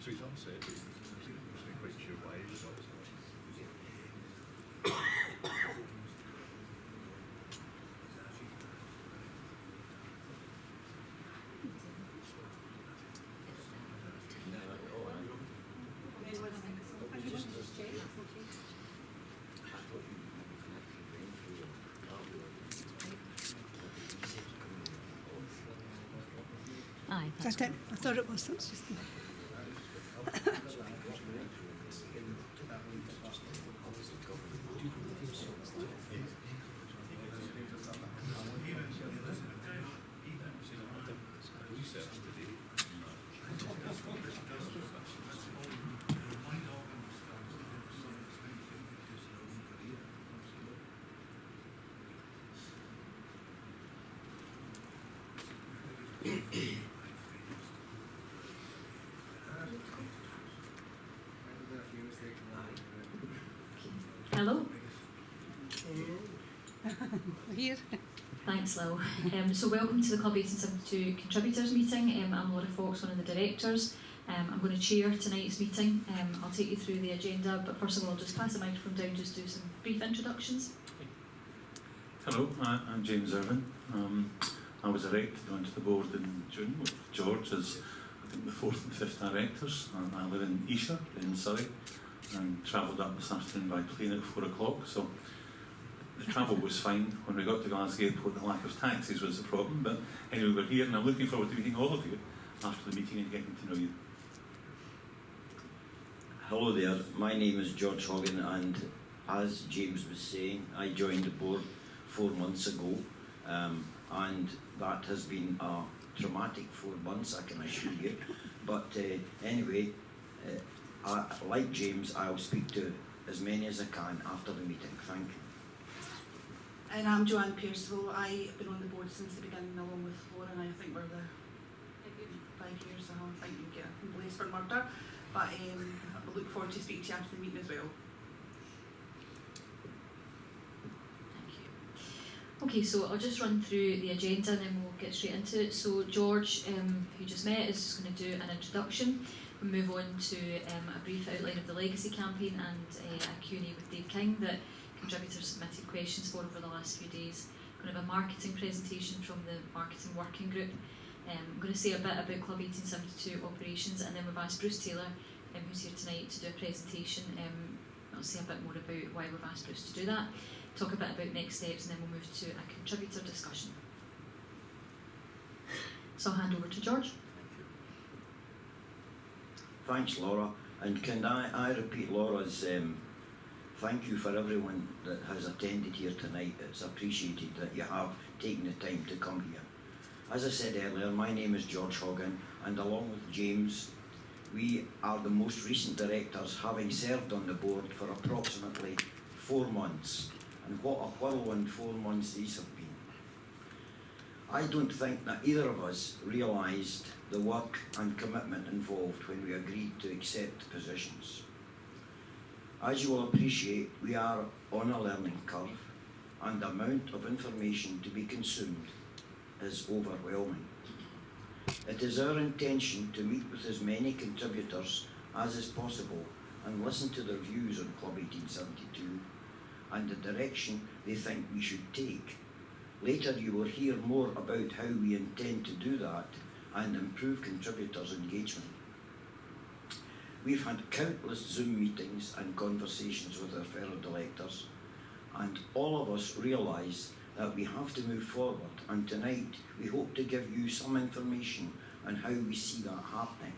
So he's on set, he's quite sure why he was on. Aye. That's it. I thought it was. That's just Hello. here. Thanks, Lil. So welcome to the Club 1872 Contributors meeting. I'm Laura Fox, one of the directors. I'm going to chair tonight's meeting. I'll take you through the agenda, but first of all, I'll just pass the microphone down, just do some brief introductions. Hello, I'm James Irvin. I was elected onto the board in June with George as I think the 4th and 5th directors. I live in Esher in Surrey and travelled up this afternoon by plane at 4 o'clock. So the travel was fine. When we got to Glasgow Airport, the lack of taxis was the problem. But anyway, we're here and I'm looking forward to meeting all of you after the meeting and getting to know you. Hello there, my name is George Hogan, and as James was saying, I joined the board 4 months ago, and that has been a traumatic 4 months, I can assure you. But anyway, like James, I'll speak to as many as I can after the meeting. Thank you. And I'm Joanne Pearsville. I've been on the board since the beginning, along with Laura, and I think we're the 5 years. I think you get a place for murder. But I look forward to speaking to you after the meeting as well. Thank you. Okay, so I'll just run through the agenda and then we'll get straight into it. So George, who you just met, is just going to do an introduction. We'll move on to a brief outline of the Legacy campaign and a Q&A with Dave King that contributors submitted questions for over the last few days. We're going to have a marketing presentation from the marketing working group. I'm going to say a bit about Club 1872 operations, and then we've asked Bruce Taylor, who's here tonight, to do a presentation. I'll say a bit more about why we've asked Bruce to do that, talk a bit about next steps, and then we'll move to a contributor discussion. So I'll hand over to George. Thanks, Laura. And can I repeat Laura's thank you for everyone that has attended here tonight. It's appreciated that you have taken the time to come here. As I said earlier, my name is George Hogan, and along with James, we are the most recent directors, having served on the board for approximately 4 months. And what a whirlwind 4 months these have been. I don't think that either of us realised the work and commitment involved when we agreed to accept positions. As you will appreciate, we are on a learning curve, and the amount of information to be consumed is overwhelming. It is our intention to meet with as many contributors as is possible and listen to their views on Club 1872 and the direction they think we should take. Later you will hear more about how we intend to do that and improve contributors' engagement. We've had countless Zoom meetings and conversations with our fellow directors, and all of us realise that we have to move forward, and tonight we hope to give you some information on how we see that happening.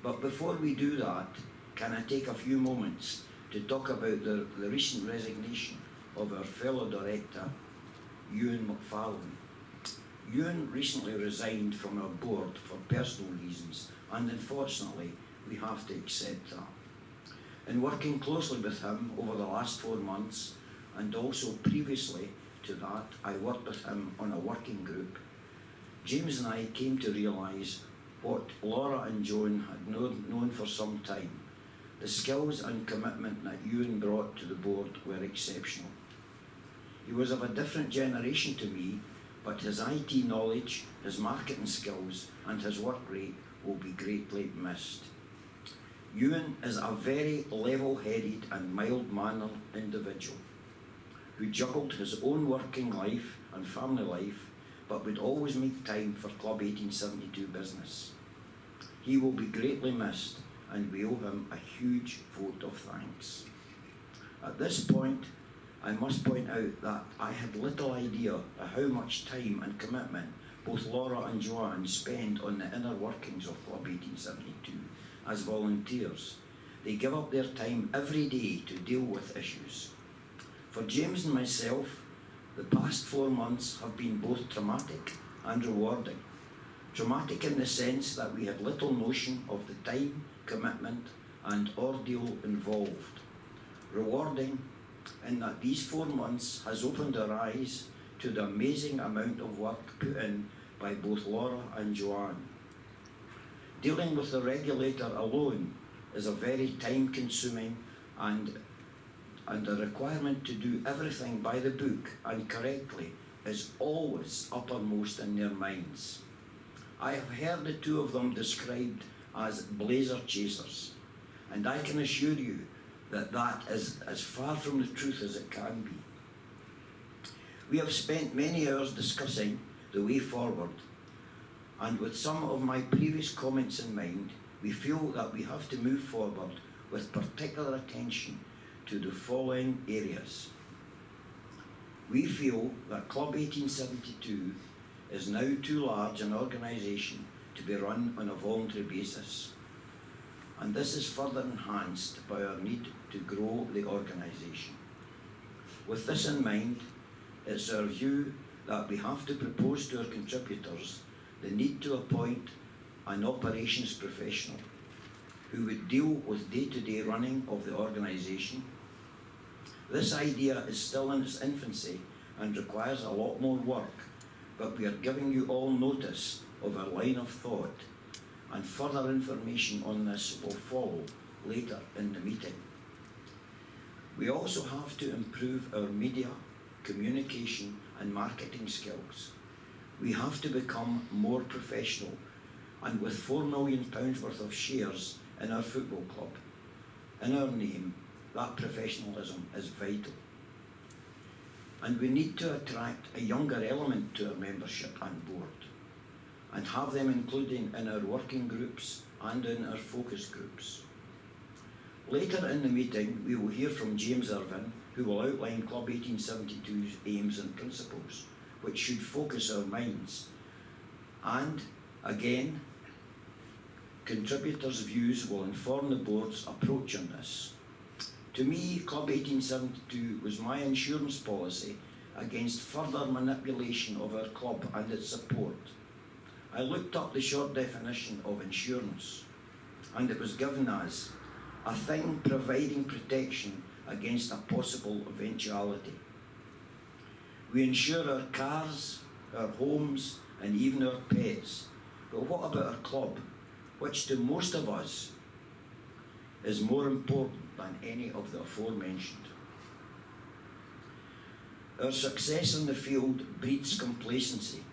But before we do that, can I take a few moments to talk about the recent resignation of our fellow director, Ewan McFarlane. Ewan recently resigned from our board for personal reasons, and unfortunately we have to accept that. In working closely with him over the last 4 months, and also previously to that, I worked with him on a working group. James and I came to realise what Laura and Joan had known for some time. The skills and commitment that Ewan brought to the board were exceptional. He was of a different generation to me, but his IT knowledge, his marketing skills and his work rate will be greatly missed. Ewan is a very level-headed and mild-mannered individual who juggled his own working life and family life, but would always make time for Club 1872 business. He will be greatly missed, and we owe him a huge vote of thanks. At this point, I must point out that I had little idea of how much time and commitment both Laura and Joanne spend on the inner workings of Club 1872 as volunteers. They give up their time every day to deal with issues. For James and myself, the past 4 months have been both traumatic and rewarding. Traumatic in the sense that we had little notion of the time, commitment and ordeal involved. Rewarding in that these 4 months has opened our eyes to the amazing amount of work put in by both Laura and Joanne. Dealing with the regulator alone is a very time-consuming and a requirement to do everything by the book and correctly is always uppermost in their minds. I have heard the two of them described as blazer chasers, and I can assure you that that is as far from the truth as it can be. We have spent many hours discussing the way forward, and with some of my previous comments in mind, we feel that we have to move forward with particular attention to the following areas. We feel that Club 1872 is now too large an organisation to be run on a voluntary basis, and this is further enhanced by our need to grow the organisation. With this in mind, it's our view that we have to propose to our contributors the need to appoint an operations professional who would deal with day-to-day running of the organisation. This idea is still in its infancy and requires a lot more work, but we are giving you all notice of our line of thought, and further information on this will follow later in the meeting. We also have to improve our media, communication and marketing skills. We have to become more professional, and with £4 million worth of shares in our football club, in our name, that professionalism is vital. And we need to attract a younger element to our membership and board, and have them included in our working groups and in our focus groups. Later in the meeting, we will hear from James Irvin, who will outline Club 1872's aims and principles, which should focus our minds. And again, contributors' views will inform the board's approach on this. To me, Club 1872 was my insurance policy against further manipulation of our club and its support. I looked up the short definition of insurance, and it was given as a thing providing protection against a possible eventuality. We insure our cars, our homes, and even our pets. But what about our club, which to most of us is more important than any of the aforementioned? Our success in the field breeds complacency.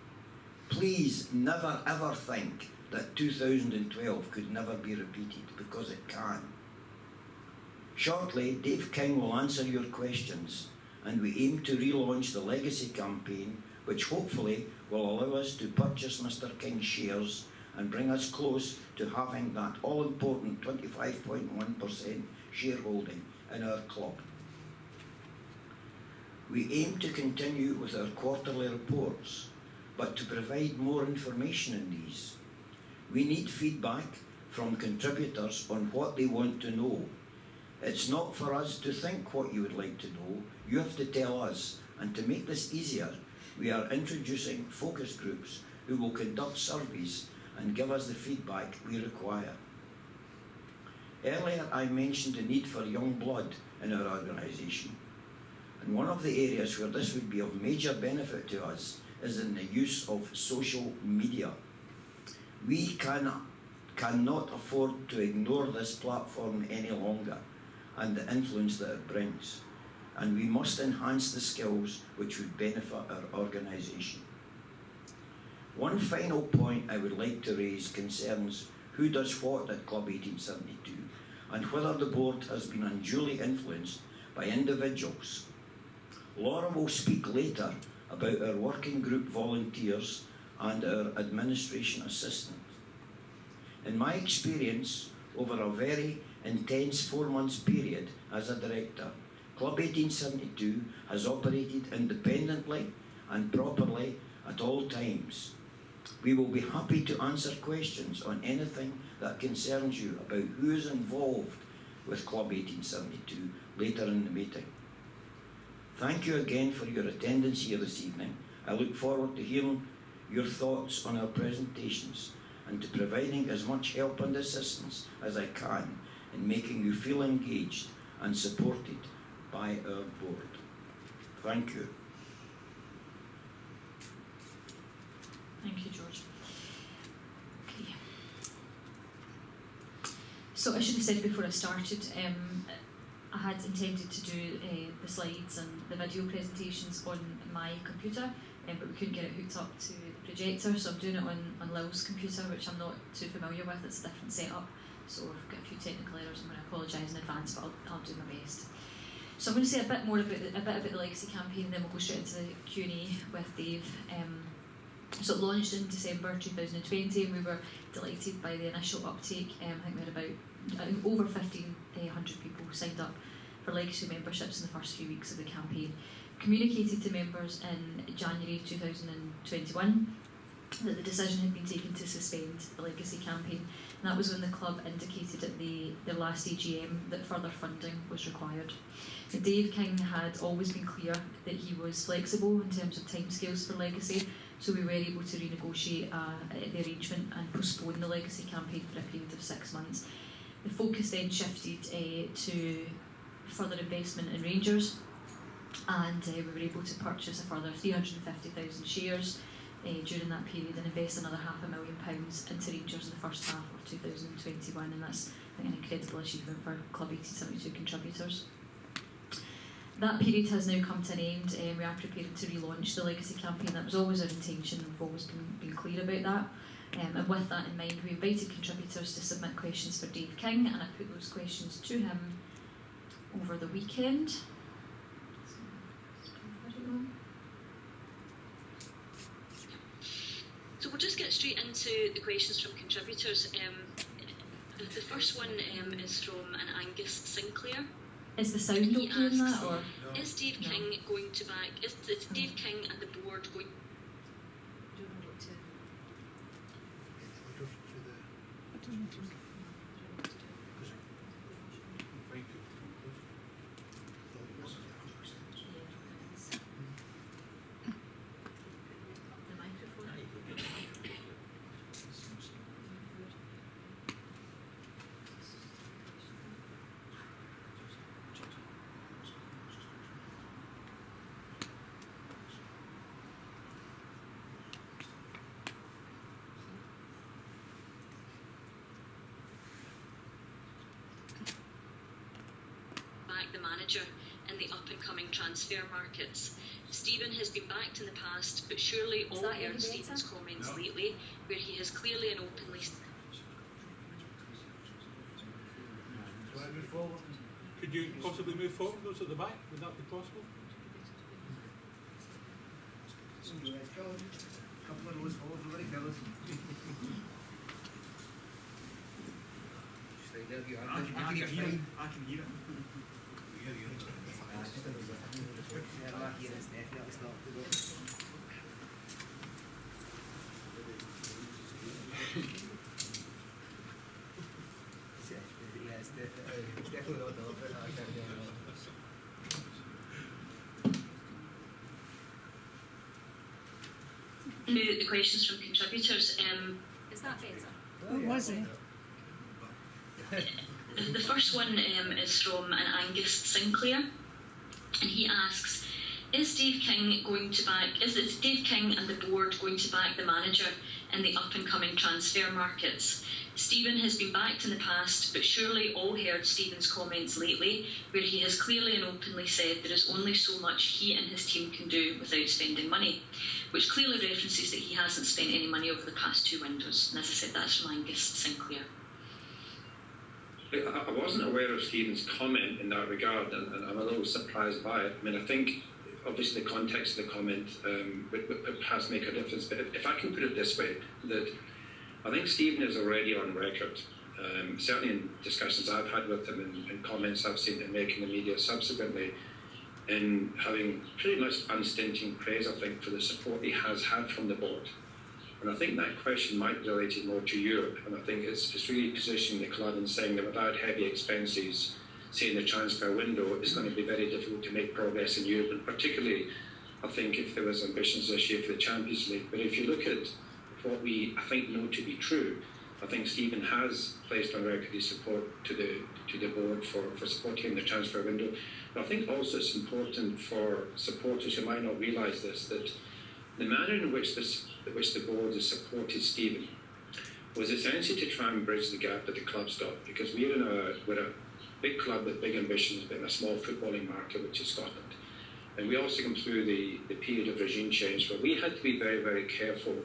Please never ever think that 2012 could never be repeated, because it can. Shortly, Dave King will answer your questions, and we aim to relaunch the Legacy campaign, which hopefully will allow us to purchase Mr. King's shares and bring us close to having that all-important 25.1% shareholding in our club. We aim to continue with our quarterly reports, but to provide more information in these. We need feedback from contributors on what they want to know. It's not for us to think what you would like to know. You have to tell us, and to make this easier, we are introducing focus groups who will conduct surveys and give us the feedback we require. Earlier I mentioned the need for young blood in our organisation, and one of the areas where this would be of major benefit to us is in the use of social media. We cannot afford to ignore this platform any longer and the influence that it brings. and we must enhance the skills which would benefit our organisation. One final point I would like to raise concerns who does what at Club 1872 and whether the board has been unduly influenced by individuals. Laura will speak later about our working group volunteers and our administration assistant. In my experience, over a very intense 4 months period as a director, Club 1872 has operated independently and properly at all times. We will be happy to answer questions on anything that concerns you about who is involved with Club 1872 later in the meeting. Thank you again for your attendance here this evening. I look forward to hearing your thoughts on our presentations and to providing as much help and assistance as I can in making you feel engaged and supported by our board. Thank you. Thank you, George. Okay. So I should have said before I started, I had intended to do the slides and the video presentations on my computer, but we couldn't get it hooked up to the projector, so I'm doing it on Lil's computer, which I'm not too familiar with. It's a different setup, so I've got a few technical errors. I'm going to apologise in advance, but I'll do my best. So I'm going to say a bit about the Legacy campaign, and then we'll go straight into the Q&A with Dave. So it launched in December 2020, and we were delighted by the initial uptake. I think we had about over 1,500 people signed up for Legacy memberships in the first few weeks of the campaign. Communicated to members in January 2021 that the decision had been taken to suspend the Legacy campaign, and that was when the club indicated at their last AGM that further funding was required. And Dave King had always been clear that he was flexible in terms of timescales for Legacy, so we were able to renegotiate the arrangement and postpone the Legacy campaign for a period of 6 months. The focus then shifted to further investment in Rangers, and we were able to purchase a further 350,000 shares during that period and invest another £500,000 into Rangers in the first half of 2021, and that's, I think, an incredible achievement for Club 1872 contributors. That period has now come to an end, and we are preparing to relaunch the Legacy campaign. That was always our intention, we've always been clear about that. And with that in mind, we invited contributors to submit questions for Dave King, and I put those questions to him over the weekend. So we'll just get straight into the questions from contributors. The first one is from an Angus Sinclair. Is the sound okay in that, or? Is Dave King going to back, is Dave King and the board going the manager in the up-and-coming transfer markets? Stephen has been backed in the past, but surely all heard Stephen's comments lately, where he has clearly and openly... Could you possibly move forward, those at the back? Would that be possible? I can hear it. The questions from contributors. Is that better? What was it? The first one is from an Angus Sinclair, and he asks, is Dave King and the board going to back the manager in the up-and-coming transfer markets. Stephen has been backed in the past, but surely all heard Stephen's comments lately, where he has clearly and openly said there is only so much he and his team can do without spending money, which clearly references that he hasn't spent any money over the past 2 windows. And as I said, that's from Angus Sinclair. I wasn't aware of Stephen's comment in that regard, and I'm a little surprised by it. I mean, I think obviously the context of the comment would perhaps make a difference, but if I can put it this way, that I think Stephen is already on record, certainly in discussions I've had with him and comments I've seen him make in the media subsequently, in having pretty much unstinting praise, I think, for the support he has had from the board. And I think that question might be related more to Europe, and I think it's really positioning the club and saying that without heavy expenses, say in the transfer window, it's going to be very difficult to make progress in Europe, and particularly, I think, if there was ambitions this year for the Champions League. But if you look at what we, I think, know to be true, I think Stephen has placed on record his support to the board for supporting the transfer window. But I think also it's important for supporters who might not realise this, that the manner in which the board has supported Stephen was essentially to try and bridge the gap that the club's got, because we're a big club with big ambitions, but in a small footballing market, which is Scotland. And we also come through the period of regime change where we had to be very, very careful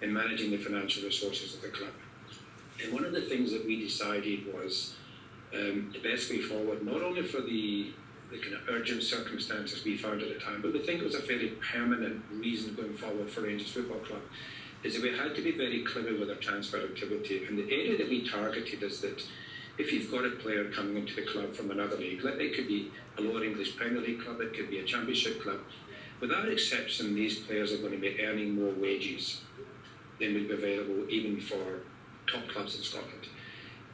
in managing the financial resources of the club. And one of the things that we decided was the best way forward, not only for the kind of urgent circumstances we found at the time, but we think it was a fairly permanent reason going forward for Rangers Football Club, is that we had to be very clever with our transfer activity. And the area that we targeted is that if you've got a player coming into the club from another league, it could be a lower English Premier League club, it could be a Championship club, without exception, these players are going to be earning more wages than would be available even for top clubs in Scotland.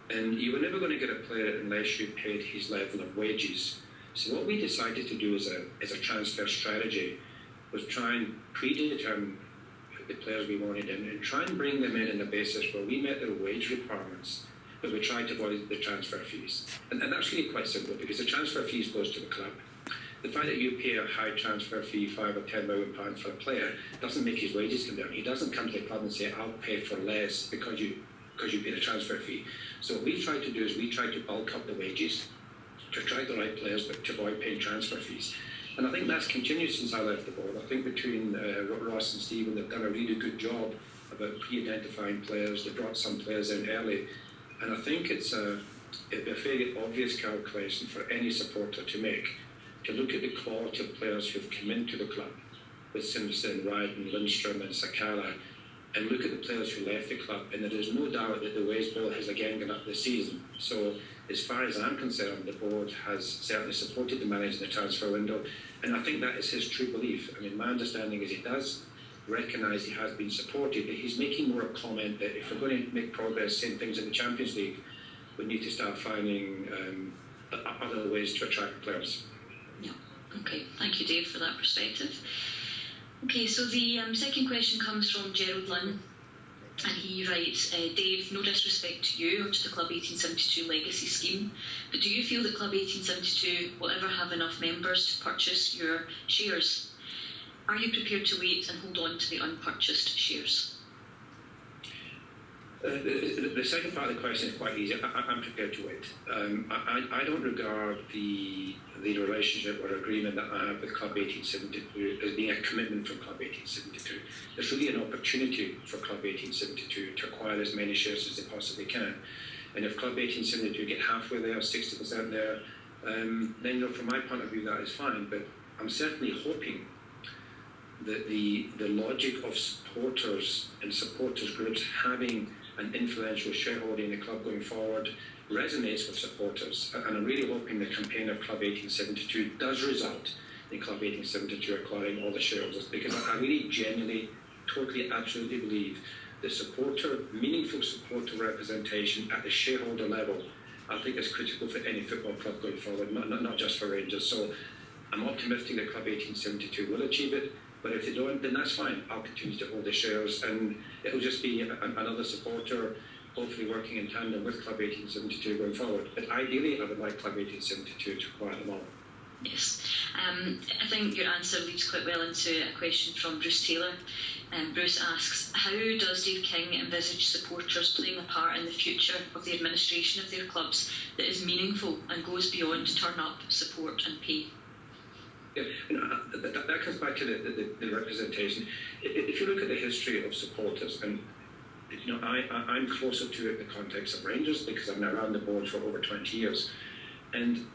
And you were never going to get a player unless you paid his level of wages. So what we decided to do as a transfer strategy was try and predetermine the players we wanted in and try and bring them in on a basis where we met their wage requirements, but we tried to avoid the transfer fees. And that's really quite simple, because the transfer fees goes to the club. The fact that you pay a high transfer fee, £5 or £10 million for a player, doesn't make his wages come down. He doesn't come to the club and say, I'll pay for less because you pay the transfer fee. So what we try to do is we try to bulk up the wages, to try the right players, but to avoid paying transfer fees. And I think that's continued since I left the board. I think between Ross and Stephen, they've done a really good job about pre-identifying players. They brought some players in early. And I think it's a fairly obvious calculation for any supporter to make, to look at the quality of players who've come into the club, with Simpson, Ryden, Lindstrom and Sakala, and look at the players who left the club, and there is no doubt that the wage bill has again gone up this season. So as far as I'm concerned, the board has certainly supported the manager in the transfer window, and I think that is his true belief. I mean, my understanding is he does recognise he has been supported, but he's making more a comment that if we're going to make progress, same things in the Champions League, we need to start finding other ways to attract players. Yeah, okay, thank you, Dave, for that perspective. Okay, so the second question comes from Gerald Lynn, and he writes, Dave, no disrespect to you or to the Club 1872 legacy scheme, but do you feel that Club 1872 will ever have enough members to purchase your shares? Are you prepared to wait and hold on to the unpurchased shares? The second part of the question is quite easy. I'm prepared to wait. I don't regard the relationship or agreement that I have with Club 1872 as being a commitment from Club 1872. There's really an opportunity for Club 1872 to acquire as many shares as they possibly can. And if Club 1872 get halfway there, 60% there, then from my point of view that is fine. But I'm certainly hoping that the logic of supporters and supporters groups having an influential shareholder in the club going forward resonates with supporters. And I'm really hoping the campaign of Club 1872 does result in Club 1872 acquiring all the shareholders, because I really genuinely, totally, absolutely believe the meaningful supporter representation at the shareholder level, I think is critical for any football club going forward, not just for Rangers. So I'm optimistic that Club 1872 will achieve it. But if they don't, then that's fine. I'll continue to hold the shares, and it'll just be another supporter, hopefully working in tandem with Club 1872 going forward. But ideally, I would like Club 1872 to acquire them all. Yes. I think your answer leads quite well into a question from Bruce Taylor. Bruce asks, how does Dave King envisage supporters playing a part in the future of the administration of their clubs that is meaningful and goes beyond turn up, support and pay? Yeah, that comes back to the representation. If you look at the history of supporters, and I'm closer to it in the context of Rangers because I've been around the board for over 20 years. And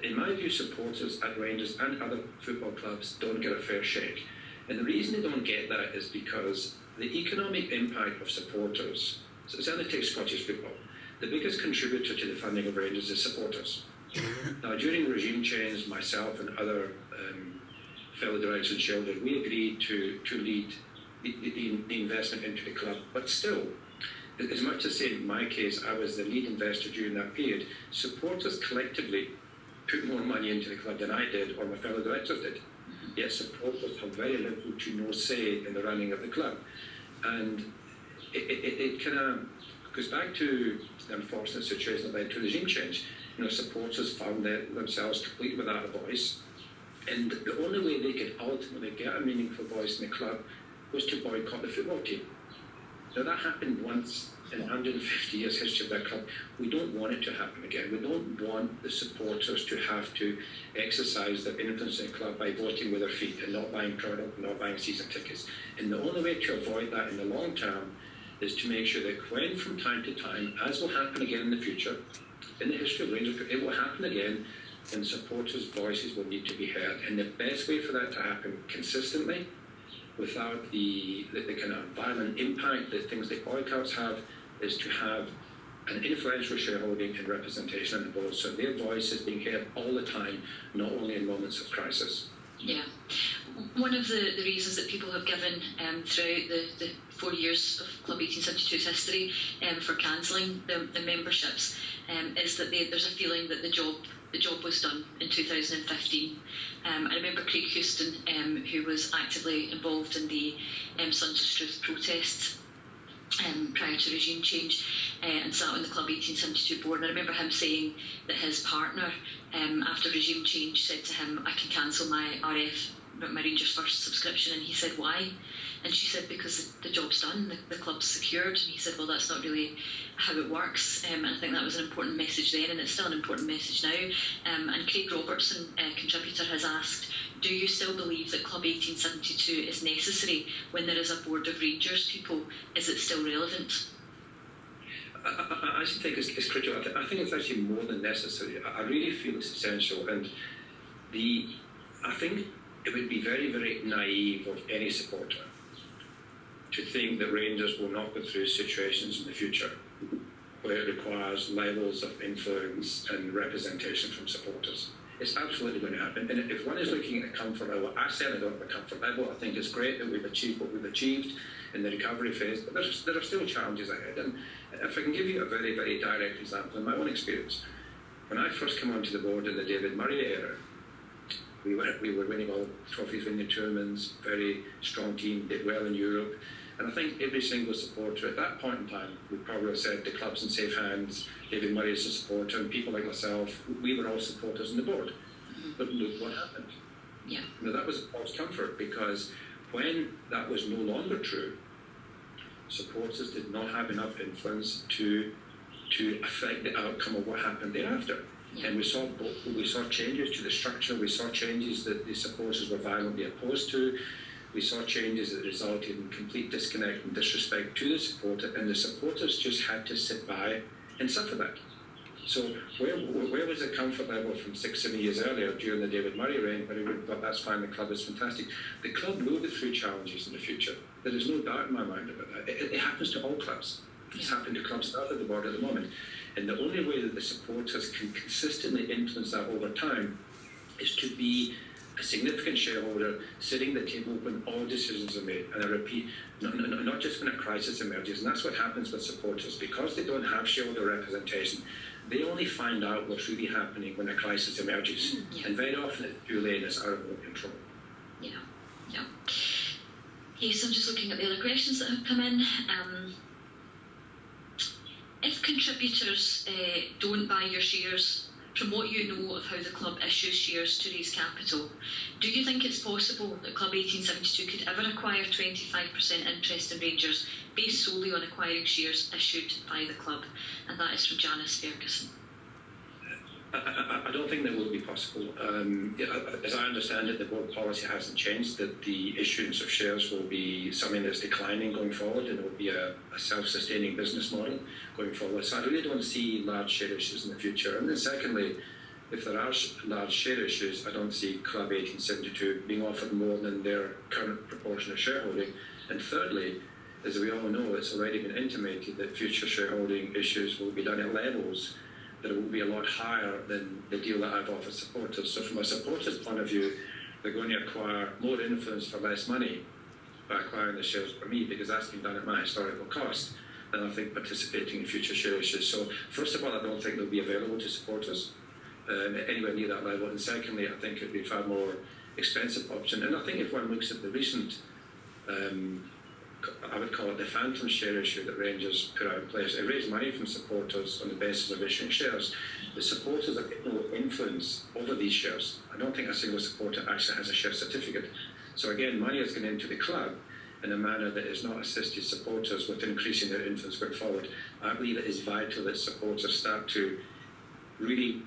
in my view, supporters at Rangers and other football clubs don't get a fair shake. And the reason they don't get that is because the economic impact of supporters, so certainly take Scottish football, the biggest contributor to the funding of Rangers is supporters. Now, during regime change, myself and other fellow directors and shareholders, we agreed to lead the investment into the club. But still, as much as say in my case, I was the lead investor during that period, supporters collectively put more money into the club than I did or my fellow directors did. Yet supporters have very little to no say in the running of the club. And it kind of goes back to the unfortunate situation that led to regime change. Supporters found themselves completely without a voice. And the only way they could ultimately get a meaningful voice in the club was to boycott the football team. Now that happened once in 150 years history of that club. We don't want it to happen again. We don't want the supporters to have to exercise their influence in the club by voting with their feet and not buying product, not buying season tickets. And the only way to avoid that in the long term is to make sure that when from time to time, as will happen again in the future, in the history of Rangers, it will happen again, and supporters' voices will need to be heard. And the best way for that to happen consistently, without the kind of violent impact that things like boycotts have, is to have an influential shareholding and representation on the board, so their voice is being heard all the time, not only in moments of crisis. Yeah. One of the reasons that people have given throughout the 4 years of Club 1872's history for cancelling the memberships is that there's a feeling that the job was done in 2015. I remember Craig Houston, who was actively involved in the Sons of Struth protests prior to regime change and sat on the Club 1872 board. And I remember him saying that his partner, after regime change, said to him, I can cancel my RF, my Rangers First subscription. And he said, why? And she said, because the job's done, the club's secured. And he said, well, that's not really how it works. And I think that was an important message then, and it's still an important message now. And Craig Robertson, contributor, has asked, do you still believe that Club 1872 is necessary when there is a board of Rangers people? Is it still relevant? I actually think it's critical. I think it's actually more than necessary. I really feel it's essential. And I think it would be very, very naive of any supporter to think that Rangers will not go through situations in the future where it requires levels of influence and representation from supporters. It's absolutely going to happen. And if one is looking at a comfort level, I certainly don't have a comfort level. I think it's great that we've achieved what we've achieved in the recovery phase, but there are still challenges ahead. And if I can give you a very, very direct example in my own experience, when I first came onto the board in the David Murray era, we were winning all trophies, winning tournaments, very strong team, did well in Europe. And I think every single supporter at that point in time would probably have said the club's in safe hands, David Murray is a supporter, and people like myself, we were all supporters on the board. But look what happened. Yeah. That was a false comfort, because when that was no longer true, supporters did not have enough influence to affect the outcome of what happened thereafter. Yeah. And we saw changes to the structure, we saw changes that the supporters were violently opposed to, we saw changes that resulted in complete disconnect and disrespect to the supporter, and the supporters just had to sit by and suffer that. So where was the comfort level from 6-7 years earlier during the David Murray reign, where he thought that's fine, the club is fantastic? The club will go through challenges in the future. There is no doubt in my mind about that. It happens to all clubs. It's happened to clubs south of the border at the moment. And the only way that the supporters can consistently influence that over time is to be a significant shareholder sitting at the table when all decisions are made. And I repeat, not just when a crisis emerges. And that's what happens with supporters. Because they don't have shareholder representation, they only find out what's really happening when a crisis emerges. Yeah. And very often it's too late, it's out of their control. Yeah. Okay, so I'm just looking at the other questions that have come in. If contributors don't buy your shares From what you know of how the club issues shares to raise capital, do you think it's possible that Club 1872 could ever acquire 25% interest in Rangers based solely on acquiring shares issued by the club? And that is from Janice Ferguson. I don't think that will be possible. As I understand it, the board policy hasn't changed, that the issuance of shares will be something that's declining going forward, and it will be a self-sustaining business model going forward. So I really don't see large share issues in the future. And then secondly, if there are large share issues, I don't see Club 1872 being offered more than their current proportion of shareholding. And thirdly, as we all know, it's already been intimated that future shareholding issues will be done at levels that it will be a lot higher than the deal that I've offered supporters. So from a supporter's point of view, they're going to acquire more influence for less money by acquiring the shares for me, because that's been done at my historical cost, and I think participating in future share issues. So first of all, I don't think they'll be available to supporters anywhere near that level. And secondly, I think it'd be a far more expensive option. And I think if one looks at the recent I would call it the phantom share issue that Rangers put out in place. It raised money from supporters on the basis of issuing shares. The supporters have no influence over these shares. I don't think a single supporter actually has a share certificate. So again, money is going into the club in a manner that has not assisted supporters with increasing their influence going forward. I believe it is vital that supporters start to really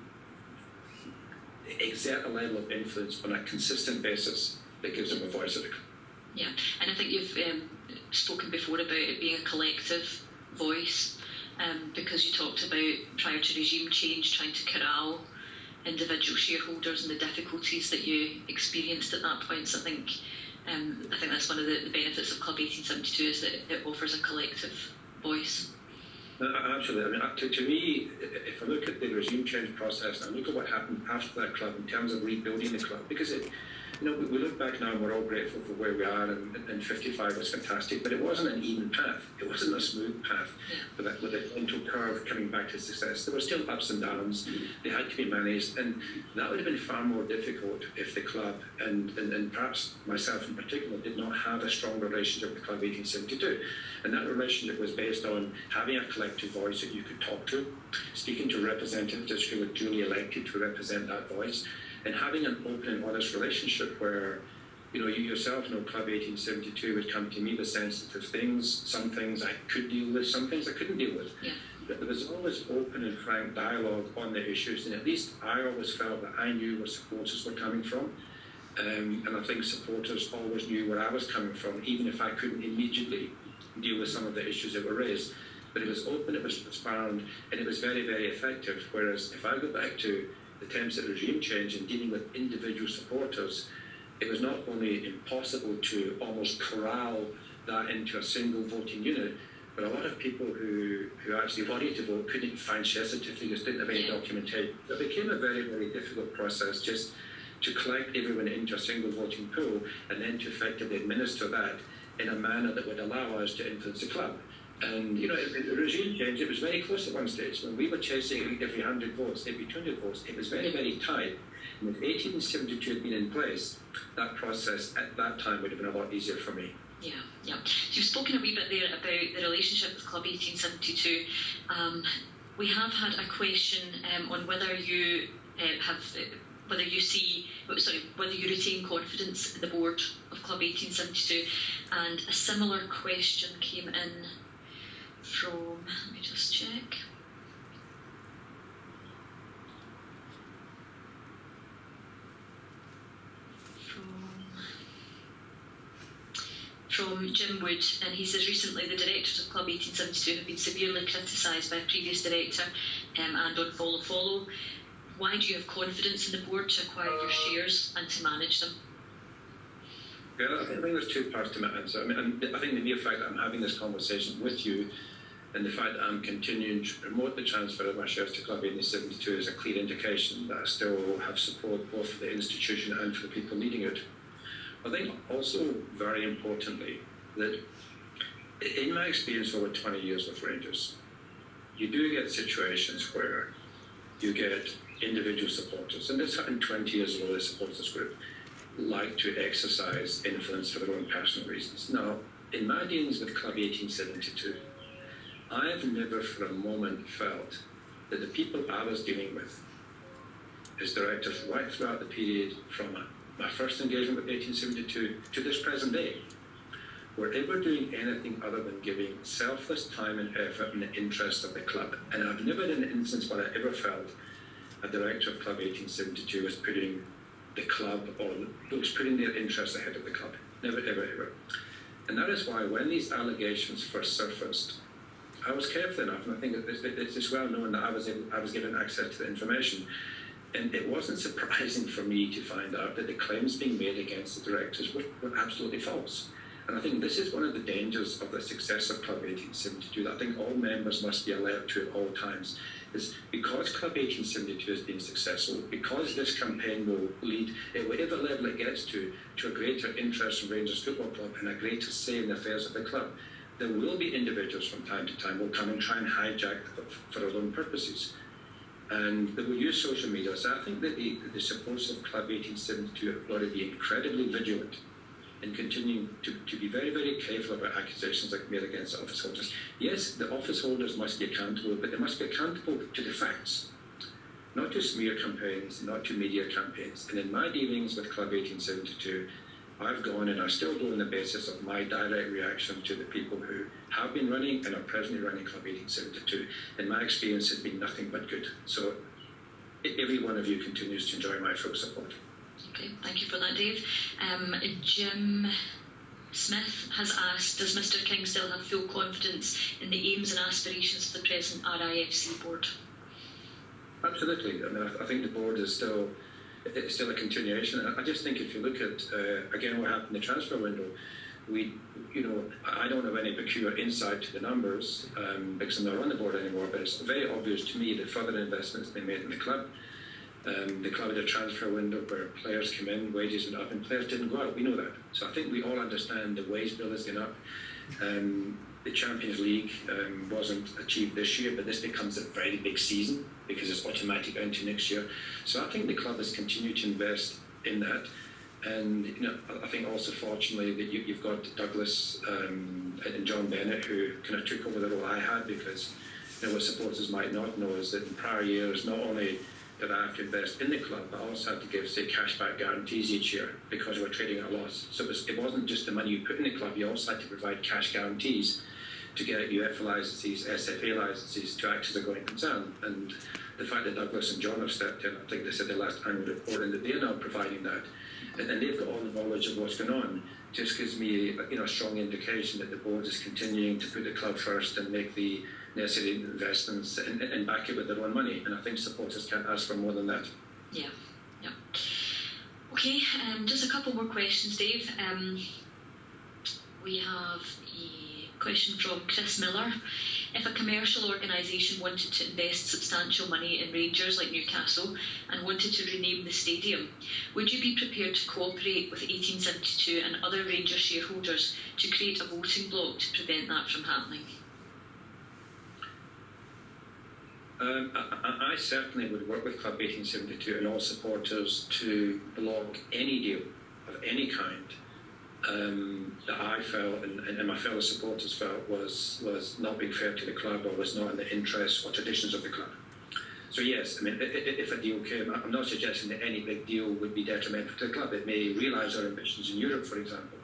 exert a level of influence on a consistent basis that gives them a voice at the club. Yeah, and I think you've spoken before about it being a collective voice, because you talked about prior to regime change trying to corral individual shareholders and the difficulties that you experienced at that point. So I think that's one of the benefits of Club 1872 is that it offers a collective voice. Absolutely. I mean, to me, if I look at the regime change process and I look at what happened after that club in terms of rebuilding the club, because we look back now and we're all grateful for where we are, and 55 was fantastic, but it wasn't an even path. It wasn't a smooth path with a gentle curve coming back to success. There were still ups and downs. They had to be managed, and that would have been far more difficult if the club, and perhaps myself in particular, did not have a strong relationship with Club 1872. And that relationship was based on having a collective voice that you could talk to, speaking to representatives who were duly elected to represent that voice, and having an open and honest relationship where, you yourself know Club 1872 would come to me with sensitive things, some things I could deal with, some things I couldn't deal with. Yeah. But there was always open and frank dialogue on the issues, and at least I always felt that I knew where supporters were coming from. And I think supporters always knew where I was coming from, even if I couldn't immediately deal with some of the issues that were raised. But it was open, it was transparent, and it was very, very effective. Whereas if I go back to the attempts at regime change and dealing with individual supporters, it was not only impossible to almost corral that into a single voting unit, but a lot of people who actually wanted to vote couldn't find share certificates, didn't have any documentation. It became a very, very difficult process just to collect everyone into a single voting pool and then to effectively administer that in a manner that would allow us to influence the club. And, in the regime change, it was very close at one stage. When we were chasing every 100 votes, every 200 votes, it was very, very tight. And if 1872 had been in place, that process at that time would have been a lot easier for me. Yeah. So you've spoken a wee bit there about the relationship with Club 1872. We have had a question on whether you whether you retain confidence in the board of Club 1872, and a similar question came in from, let me just check, from Jim Wood, and he says recently the directors of Club 1872 have been severely criticised by a previous director and on follow. Why do you have confidence in the board to acquire your shares and to manage them? Yeah, I think there's two parts to my answer. I think the mere fact that I'm having this conversation with you and the fact that I'm continuing to promote the transfer of my shares to Club 1872 is a clear indication that I still have support both for the institution and for the people leading it. I think also, very importantly, that in my experience over 20 years with Rangers, you do get situations where you get individual supporters, and this happened 20 years ago, the supporters group, like to exercise influence for their own personal reasons. Now, in my dealings with Club 1872, I have never for a moment felt that the people I was dealing with as directors right throughout the period from my first engagement with 1872 to this present day, were ever doing anything other than giving selfless time and effort in the interest of the club. And I've never had an instance where I ever felt a director of Club 1872 was putting the club or was putting their interests ahead of the club. Never, ever, ever. And that is why when these allegations first surfaced, I was careful enough, and I think it's well known that I was given access to the information. And it wasn't surprising for me to find out that the claims being made against the directors were absolutely false. And I think this is one of the dangers of the success of Club 1872 that I think all members must be alert to at all times, is because Club 1872 has been successful, because this campaign will lead, at whatever level it gets to a greater interest in Rangers Football Club and a greater say in the affairs of the club, there will be individuals from time to time who will come and try and hijack for their own purposes. And they will use social media. So I think that the supporters of Club 1872 have got to be incredibly vigilant in continuing to be very, very careful about accusations like made against the office holders. Yes, the office holders must be accountable, but they must be accountable to the facts, not to smear campaigns, not to media campaigns. And in my dealings with Club 1872, I've gone and I still go on the basis of my direct reaction to the people who have been running and are presently running Club 1872. And my experience has been nothing but good. So every one of you continues to enjoy my full support. Okay, thank you for that, Dave. Jim Smith has asked, does Mr King still have full confidence in the aims and aspirations of the present RIFC board? Absolutely. I mean, I think the board is still a continuation. I just think if you look at, again, what happened in the transfer window, I don't have any peculiar insight to the numbers because I'm not on the board anymore, but it's very obvious to me that further investments have been made in the club. The club had a transfer window where players came in, wages went up, and players didn't go out. We know that. So I think we all understand the wage bill has gone up. The Champions League wasn't achieved this year, but this becomes a very big season because it's automatic into next year. So I think the club has continued to invest in that. And I think also fortunately that you've got Douglas and John Bennett who kind of took over the role I had, because what supporters might not know is that in prior years, not only did I have to invest in the club, but I also had to give, say, cashback guarantees each year because we were trading at a loss. So it wasn't just the money you put in the club, you also had to provide cash guarantees to get UEFA licenses, SFA licenses to act as a going concern. And the fact that Douglas and John have stepped in, I think they said the last annual report, and that they're now providing that, and they've got all the knowledge of what's going on, just gives me a strong indication that the board is continuing to put the club first and make the necessary investments and back it with their own money. And I think supporters can't ask for more than that. Yeah. Okay, just a couple more questions, Dave. We have a question from Chris Miller. If a commercial organisation wanted to invest substantial money in Rangers like Newcastle and wanted to rename the stadium, would you be prepared to cooperate with 1872 and other Rangers shareholders to create a voting bloc to prevent that from happening? I certainly would work with Club 1872 and all supporters to block any deal of any kind that I felt and my fellow supporters felt was not being fair to the club or was not in the interests or traditions of the club. So yes, I mean, if a deal came, I'm not suggesting that any big deal would be detrimental to the club. It may realise our ambitions in Europe, for example.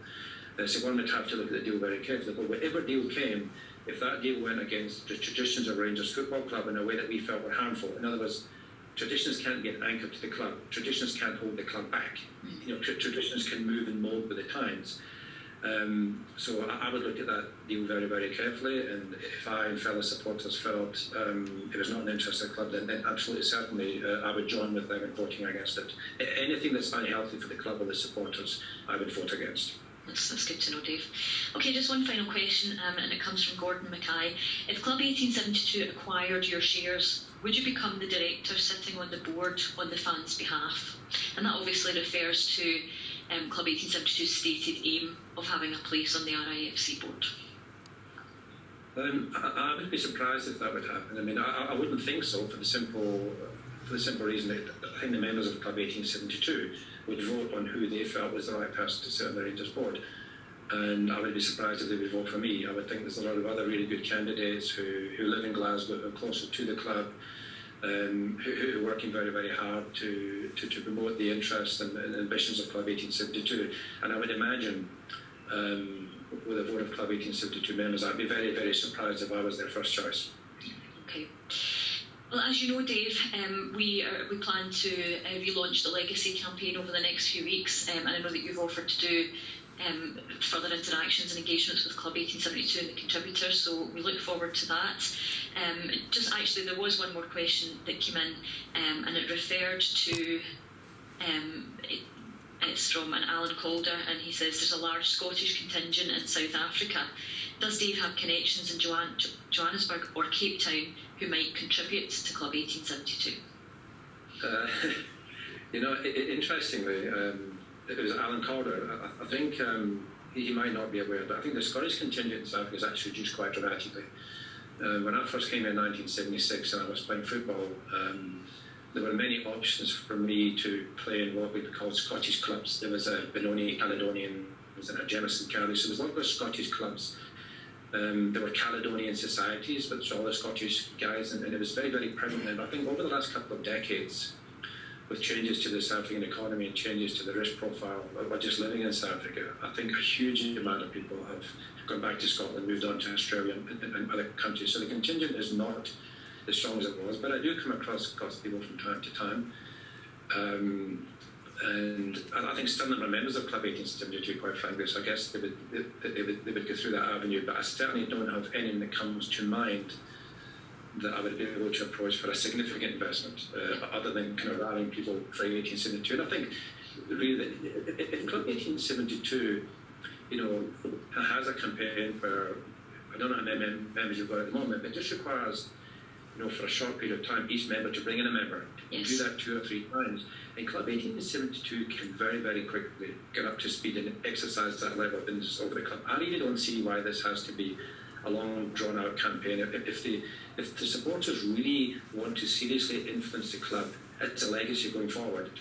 So one would have to look at the deal very carefully. But whatever deal came, if that deal went against the traditions of Rangers Football Club in a way that we felt were harmful, in other words, traditions can't be an anchor to the club. Traditions can't hold the club back. Traditions can move and mould with the times. So I would look at that deal very, very carefully. And if I and fellow supporters felt it was not an interest of the club, then absolutely certainly I would join with them in voting against it. Anything that's unhealthy for the club or the supporters, I would vote against. That's good to know, Dave. Okay, just one final question, and it comes from Gordon Mackay. If Club 1872 acquired your shares, would you become the director sitting on the board on the fans' behalf? And that obviously refers to Club 1872's stated aim of having a place on the RIFC board. I would be surprised if that would happen. I mean, I wouldn't think so for the simple reason that I think the members of Club 1872 would vote on who they felt was the right person to sit on the Rangers board. And I would be surprised if they would vote for me. I would think there's a lot of other really good candidates who live in Glasgow, who are closer to the club, who are working very, very hard to promote the interests and ambitions of Club 1872. And I would imagine, with a vote of Club 1872 members, I'd be very, very surprised if I was their first choice. Okay. Well, as you know, Dave, we plan to relaunch the Legacy campaign over the next few weeks, and I know that you've offered to do further interactions and engagements with Club 1872 and the contributors, so we look forward to that. Just actually, there was one more question that came in, and it referred to, it's from an Alan Calder, and he says there's a large Scottish contingent in South Africa. Does Dave have connections in Johannesburg or Cape Town who might contribute to Club 1872? Interestingly, it was Alan Calder. I think he might not be aware, but I think the Scottish contingent in South Africa is actually reduced quite dramatically. When I first came in 1976 and I was playing football, there were many options for me to play in what we call Scottish clubs. There was a Benoni, Caledonian, there was a Jemison Carley, so there was a lot of Scottish clubs. There were Caledonian societies, but it's all the Scottish guys, and it was very, very prevalent. I think over the last couple of decades, with changes to the South African economy and changes to the risk profile of just living in South Africa, I think a huge amount of people have gone back to Scotland, moved on to Australia and other countries. So the contingent is not as strong as it was, but I do come across people from time to time. And I think some of them are members of Club 1872, quite frankly, so I guess they would go through that avenue, but I certainly don't have anything that comes to mind that I would be able to approach for a significant investment, other than kind of rallying people for 1872. And I think, really, if Club 1872, has a campaign where, I don't know how many members you've got at the moment, but it just requires, for a short period of time, each member to bring in a member. Yes. Do that 2 or 3 times. And Club 1872 can very, very quickly get up to speed and exercise that level of interest over the club. I really don't see why this has to be a long, drawn-out campaign. If the supporters really want to seriously influence the club as a legacy going forward,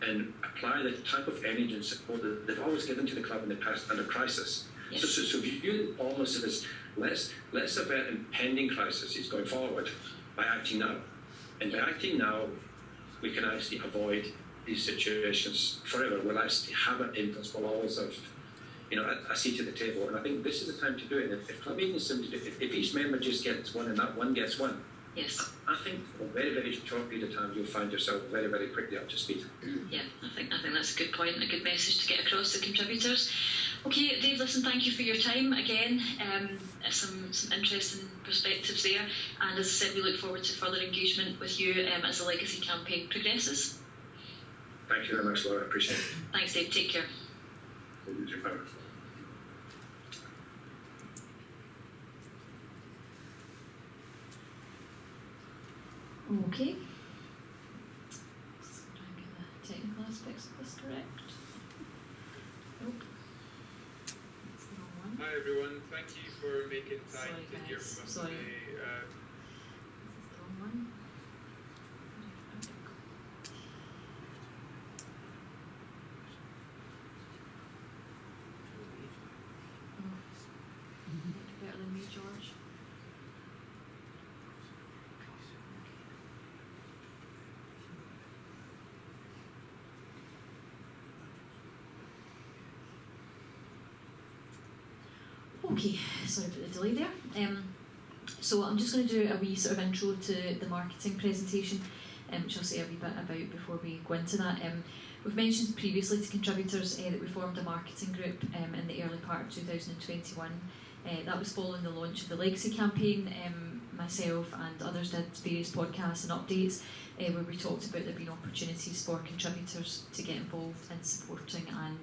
and apply the type of energy and support that they've always given to the club in the past under crisis. Yes. So view it almost as let's avert impending crises going forward by acting now. And by acting now, we can actually avoid these situations forever. We'll actually have an influence. We'll always have, a seat at the table. And I think this is the time to do it. And if Club 1872, if each member just gets one and that one gets one, yes, I think for a very, very short period of time, you'll find yourself very, very quickly up to speed. Yeah, I think that's a good point, a good message to get across to contributors. Okay, Dave, listen, thank you for your time again. Some interesting perspectives there. And as I said, we look forward to further engagement with you as the Legacy campaign progresses. Thank you very much, Laura. I appreciate it. Thanks, Dave. Take care. Thank you. Okay. Let's try and get the technical aspects of this correct. Nope. That's the wrong one. Hi everyone, thank you for making time Sorry, to hear guys. from us Sorry. today. This is the wrong one. Oh. Better than me, George. Okay, sorry for the delay there. So I'm just going to do a wee sort of intro to the marketing presentation, which I'll say a wee bit about before we go into that. We've mentioned previously to contributors that we formed a marketing group in the early part of 2021. That was following the launch of the Legacy campaign. Myself and others did various podcasts and updates where we talked about there being opportunities for contributors to get involved in supporting and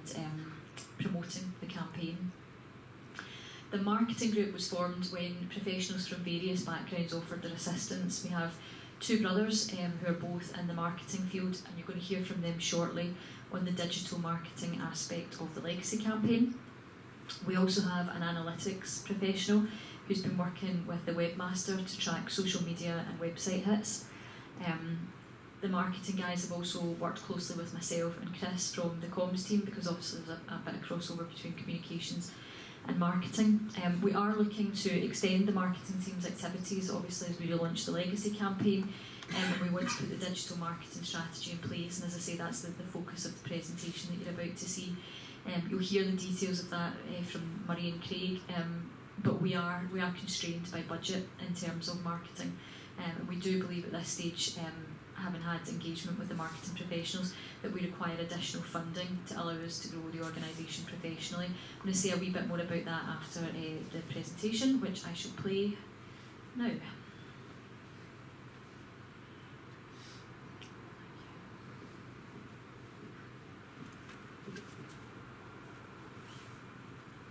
promoting the campaign. The marketing group was formed when professionals from various backgrounds offered their assistance. We have 2 brothers who are both in the marketing field, and you're going to hear from them shortly on the digital marketing aspect of the Legacy campaign. We also have an analytics professional who's been working with the webmaster to track social media and website hits. The marketing guys have also worked closely with myself and Chris from the comms team, because obviously there's a bit of crossover between communications and marketing. We are looking to extend the marketing team's activities, obviously, as we relaunch the Legacy campaign, and we want to put the digital marketing strategy in place, and as I say, that's the focus of the presentation that you're about to see. You'll hear the details of that from Murray and Craig, but we are constrained by budget in terms of marketing, and we do believe at this stage, having had engagement with the marketing professionals, that we require additional funding to allow us to grow the organisation professionally. I'm going to say a wee bit more about that after the presentation, which I shall play now.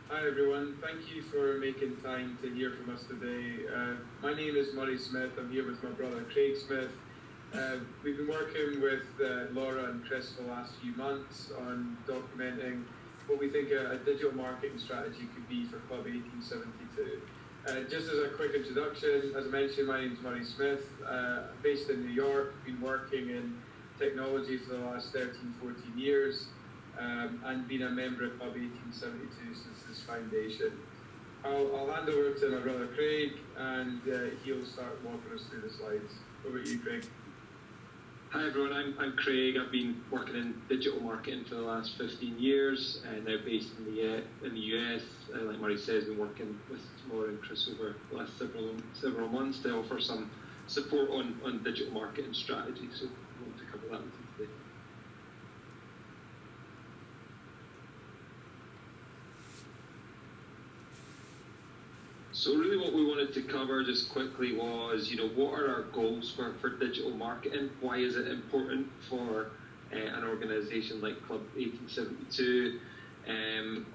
Hi everyone, thank you for making time to hear from us today. My name is Murray Smith, I'm here with my brother Craig Smith. We've been working with Laura and Chris for the last few months on documenting what we think a digital marketing strategy could be for Club 1872. Just as a quick introduction, as I mentioned, my name is Murray Smith, based in New York, been working in technology for the last 13, 14 years. And been a member of Club 1872 since its foundation. I'll hand over to my brother Craig, and he'll start walking us through the slides. Over to you, Craig. Hi everyone, I'm Craig. I've been working in digital marketing for the last 15 years, and now based in the US. Like Murray says, been working with Laura and Chris over the last several months to offer some support on digital marketing strategy. So I want to cover that with you today. So really what we wanted to cover just quickly was, what are our goals for digital marketing? Why is it important for an organisation like Club 1872?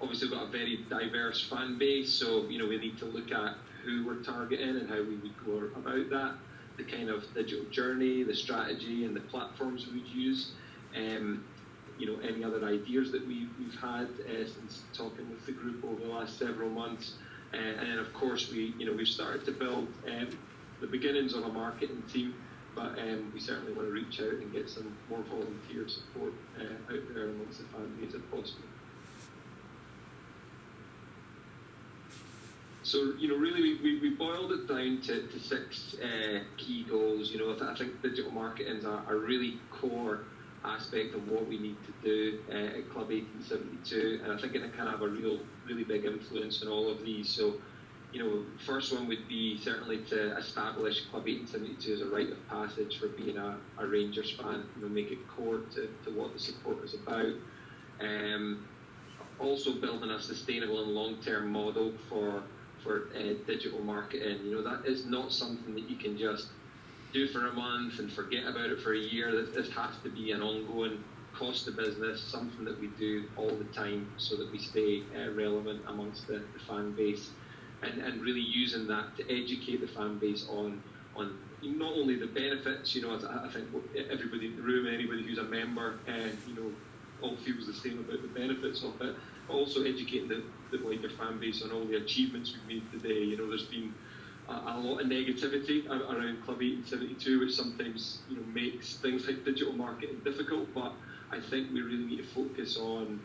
Obviously we've got a very diverse fan base, so we need to look at who we're targeting and how we would go about that, the kind of digital journey, the strategy and the platforms we'd use. Any other ideas that we've had since talking with the group over the last several months. And then of course we've started to build the beginnings of a marketing team, but we certainly want to reach out and get some more volunteer support out there amongst the fan base if possible. So really we boiled it down to 6 key goals. I think digital marketing is a really core aspect of what we need to do at Club 1872, and I think it can have a really big influence on all of these. So, first one would be certainly to establish Club 1872 as a rite of passage for being a Rangers fan. Make it core to what the support is about. Also building a sustainable and long-term model for digital marketing. That is not something that you can just do for a month and forget about it for a year. This has to be an ongoing cost to business, something that we do all the time so that we stay relevant amongst the fan base, and really using that to educate the fan base on not only the benefits. I think everybody in the room, anybody who's a member, all feels the same about the benefits of it, but also educating the wider fan base on all the achievements we've made today. There's been a lot of negativity around Club 1872, which sometimes makes things like digital marketing difficult, but I think we really need to focus on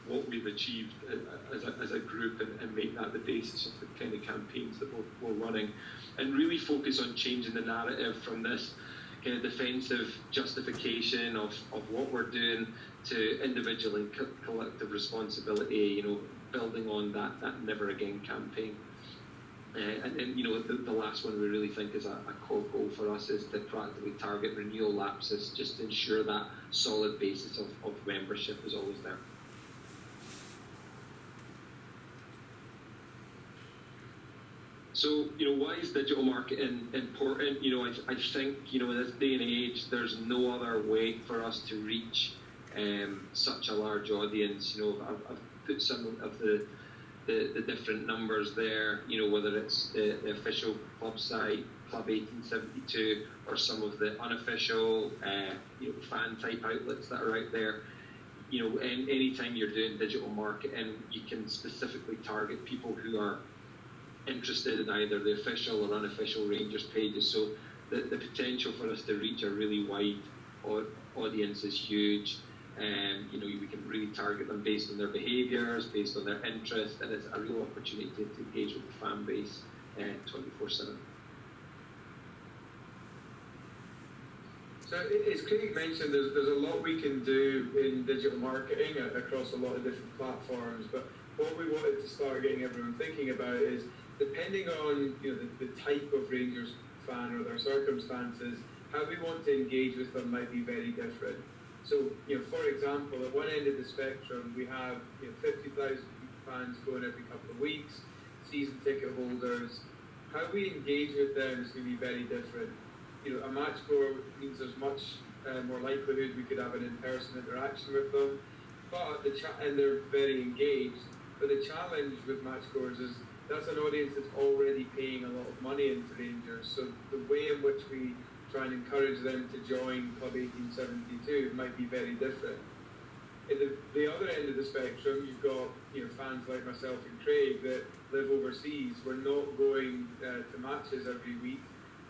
what we've achieved as a group and make that the basis of the kind of campaigns that we're running, and really focus on changing the narrative from this kind of defensive justification of what we're doing to individual and collective responsibility, building on that Never Again campaign. And then, the last one we really think is a core goal for us is to practically target renewal lapses, just to ensure that solid basis of membership is always there. So, why is digital marketing important? I think, in this day and age, there's no other way for us to reach such a large audience. I've put some of the different numbers there, whether it's the official club site, Club 1872, or some of the unofficial, fan type outlets that are out there. And anytime you're doing digital marketing, you can specifically target people who are interested in either the official or unofficial Rangers pages. So the potential for us to reach a really wide audience is huge. We can really target them based on their behaviours, based on their interests, and it's a real opportunity to engage with the fan base 24/7. So as Craig mentioned, there's a lot we can do in digital marketing across a lot of different platforms, but what we wanted to start getting everyone thinking about is, depending on the type of Rangers fan or their circumstances, how we want to engage with them might be very different. So, for example, at one end of the spectrum, we have 50,000 fans going every couple of weeks, season ticket holders. How we engage with them is going to be very different. A match goer means there's much more likelihood we could have an in-person interaction with them, but and they're very engaged. But the challenge with match goers is that's an audience that's already paying a lot of money into Rangers. So the way in which we try and encourage them to join Club 1872 might be very different. At the other end of the spectrum, you've got fans like myself and Craig that live overseas. We're not going to matches every week,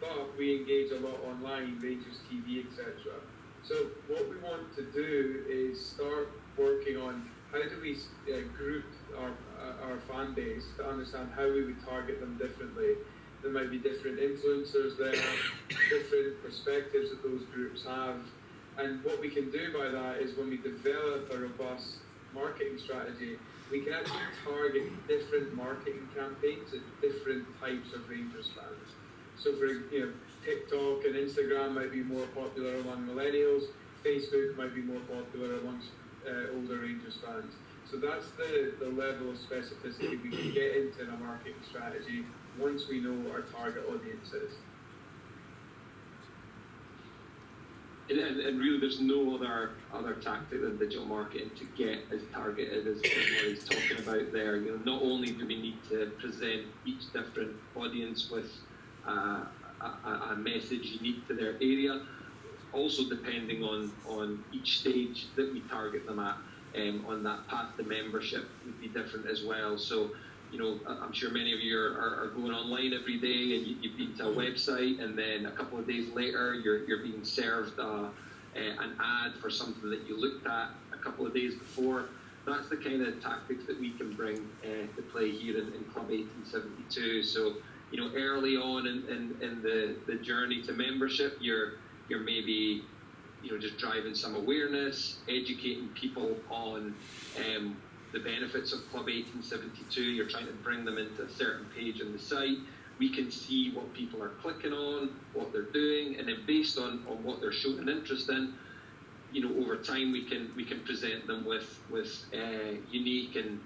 but we engage a lot online, Rangers TV, etc. So what we want to do is start working on how do we group our fan base to understand how we would target them differently. There might be different influencers there, different perspectives that those groups have. And what we can do by that is, when we develop a robust marketing strategy, we can actually target different marketing campaigns at different types of Rangers fans. So for TikTok and Instagram might be more popular among millennials, Facebook might be more popular amongst older Rangers fans. So that's the level of specificity we can get into in a marketing strategy once we know what our target audience is. And really, there's no other tactic than digital marketing to get as targeted as what he's talking about there. Not only do we need to present each different audience with a message unique to their area, also depending on each stage that we target them at, on that path to membership would be different as well. So, I'm sure many of you are going online every day, and you've been to a website, and then a couple of days later you're being served an ad for something that you looked at a couple of days before. That's the kind of tactics that we can bring to play here in Club 1872. So, early on in the journey to membership, you're maybe just driving some awareness, educating people on the benefits of Club 1872. You're trying to bring them into a certain page on the site. We can see what people are clicking on, what they're doing, and then based on what they're showing an interest in, over time we can present them with unique and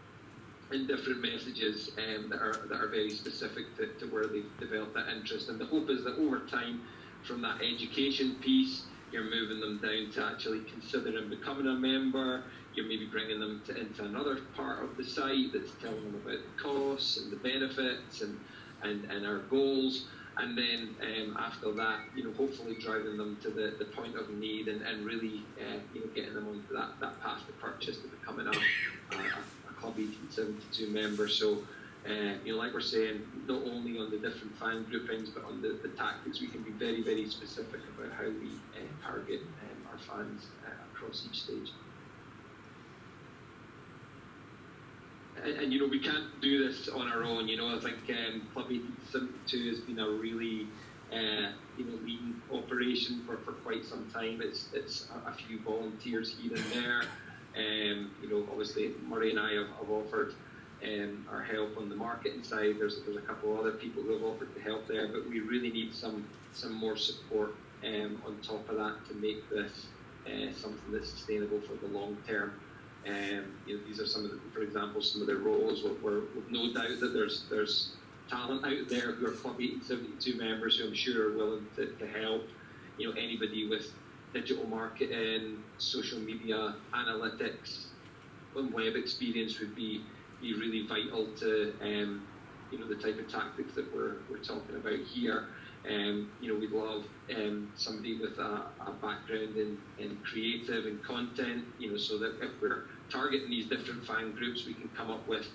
different messages that are very specific to where they've developed that interest. And the hope is that over time, from that education piece, you're moving them down to actually considering becoming a member. You're maybe bringing them into another part of the site that's telling them about the costs and the benefits and our goals. And then after that, hopefully driving them to the point of need and really getting them onto that path to purchase, to becoming a Club 1872 member. So like we're saying, not only on the different fan groupings, but on the tactics, we can be very, very specific about how we target our fans across each stage. And we can't do this on our own. I think Club 1872 has been a really leading operation for quite some time. It's a few volunteers here and there. Obviously Murray and I have offered our help on the marketing side. There's a couple of other people who have offered to help there, but we really need some more support on top of that to make this something that's sustainable for the long term. These are for example, some of the roles where with no doubt that there's talent out there who are Club 1872 members who I'm sure are willing to help. Anybody with digital marketing, social media, analytics, and web experience would be really vital to the type of tactics that we're talking about here. We'd love somebody with a background in creative and content, so that if we're targeting these different fan groups, we can come up with,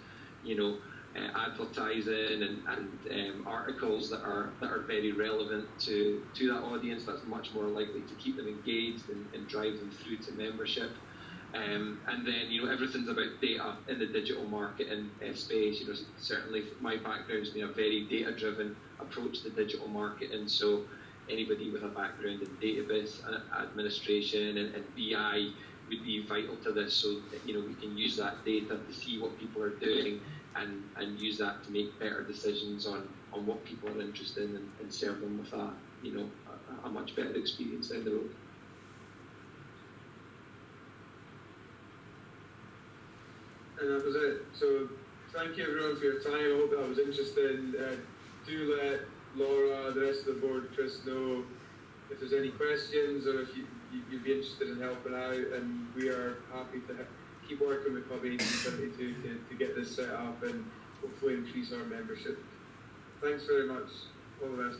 advertising and articles that are very relevant to that audience. That's much more likely to keep them engaged and drive them through to membership. And then, you know, everything's about data in the digital marketing space. You know, certainly my background's been a very data-driven approach to digital marketing. So anybody with a background in database administration and BI would be vital to this. So that, you know, we can use that data to see what people are doing and use that to make better decisions on what people are interested in and serve them with a, you know, a much better experience down the road. And that was it. So thank you everyone for your time. I hope that was interesting. Do let Laura, the rest of the board, Chris know if there's any questions or if you'd be interested in helping out. And we are happy to keep working with Club 1872 to get this set up and hopefully increase our membership. Thanks very much. All the best.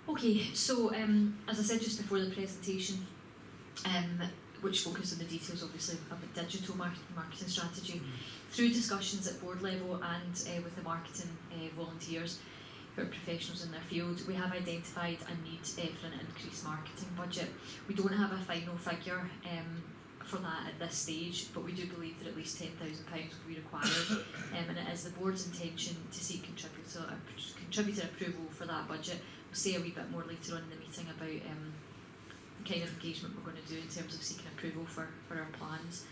Okay, so as I said just before the presentation, which focused on the details obviously of a digital marketing strategy, through discussions at board level and with the marketing volunteers who are professionals in their field, we have identified a need for an increased marketing budget. We don't have a final figure for that at this stage, but we do believe that at least £10,000 will be required, and it is the board's intention to seek contributor approval for that budget. We'll say a wee bit more later on in the meeting about the kind of engagement we're going to do in terms of seeking approval for our plans.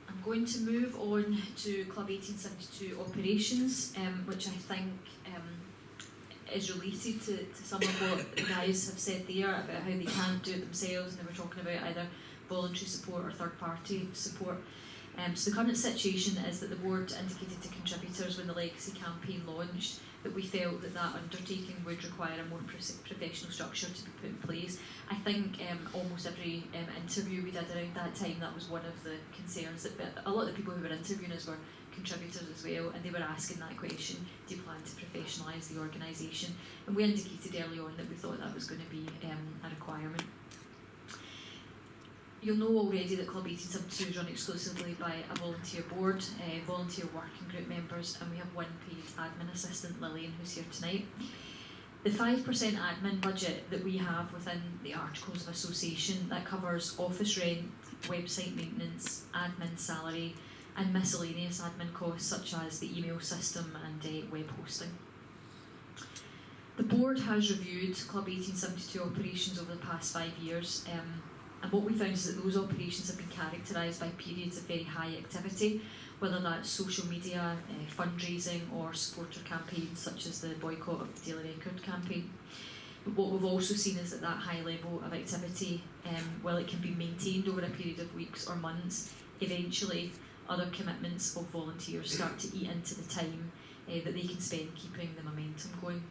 I'm going to move on to Club 1872 operations, which I think is related to some of what the guys have said there about how they can't do it themselves, and they were talking about either voluntary support or third-party support. So the current situation is that the board indicated to contributors when the legacy campaign launched that we felt that undertaking would require a more professional structure to be put in place. I think almost every interview we did around that time, that was one of the concerns, that a lot of the people who were interviewing us were contributors as well, and they were asking that question: do you plan to professionalise the organisation? And we indicated early on that we thought that was going to be a requirement. You'll know already that Club 1872 is run exclusively by a volunteer board, volunteer working group members, and we have one paid admin assistant, Lillian, who's here tonight. The 5% admin budget that we have within the Articles of Association, that covers office rent, website maintenance, admin salary, and miscellaneous admin costs such as the email system and web hosting. The board has reviewed Club 1872 operations over the past 5 years, and what we found is that those operations have been characterised by periods of very high activity, whether that's social media, fundraising, or supporter campaigns such as the boycott of the Daily Record campaign. But what we've also seen is that high level of activity, while it can be maintained over a period of weeks or months, eventually other commitments of volunteers start to eat into the time that they can spend keeping the momentum going.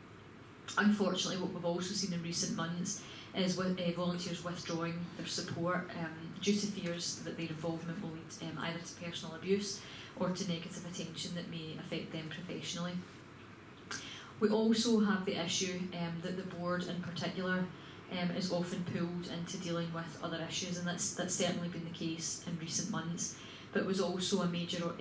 Unfortunately, what we've also seen in recent months is with volunteers withdrawing their support due to fears that their involvement will lead either to personal abuse or to negative attention that may affect them professionally. We also have the issue that the board in particular is often pulled into dealing with other issues, and that's certainly been the case in recent months, but it was also a major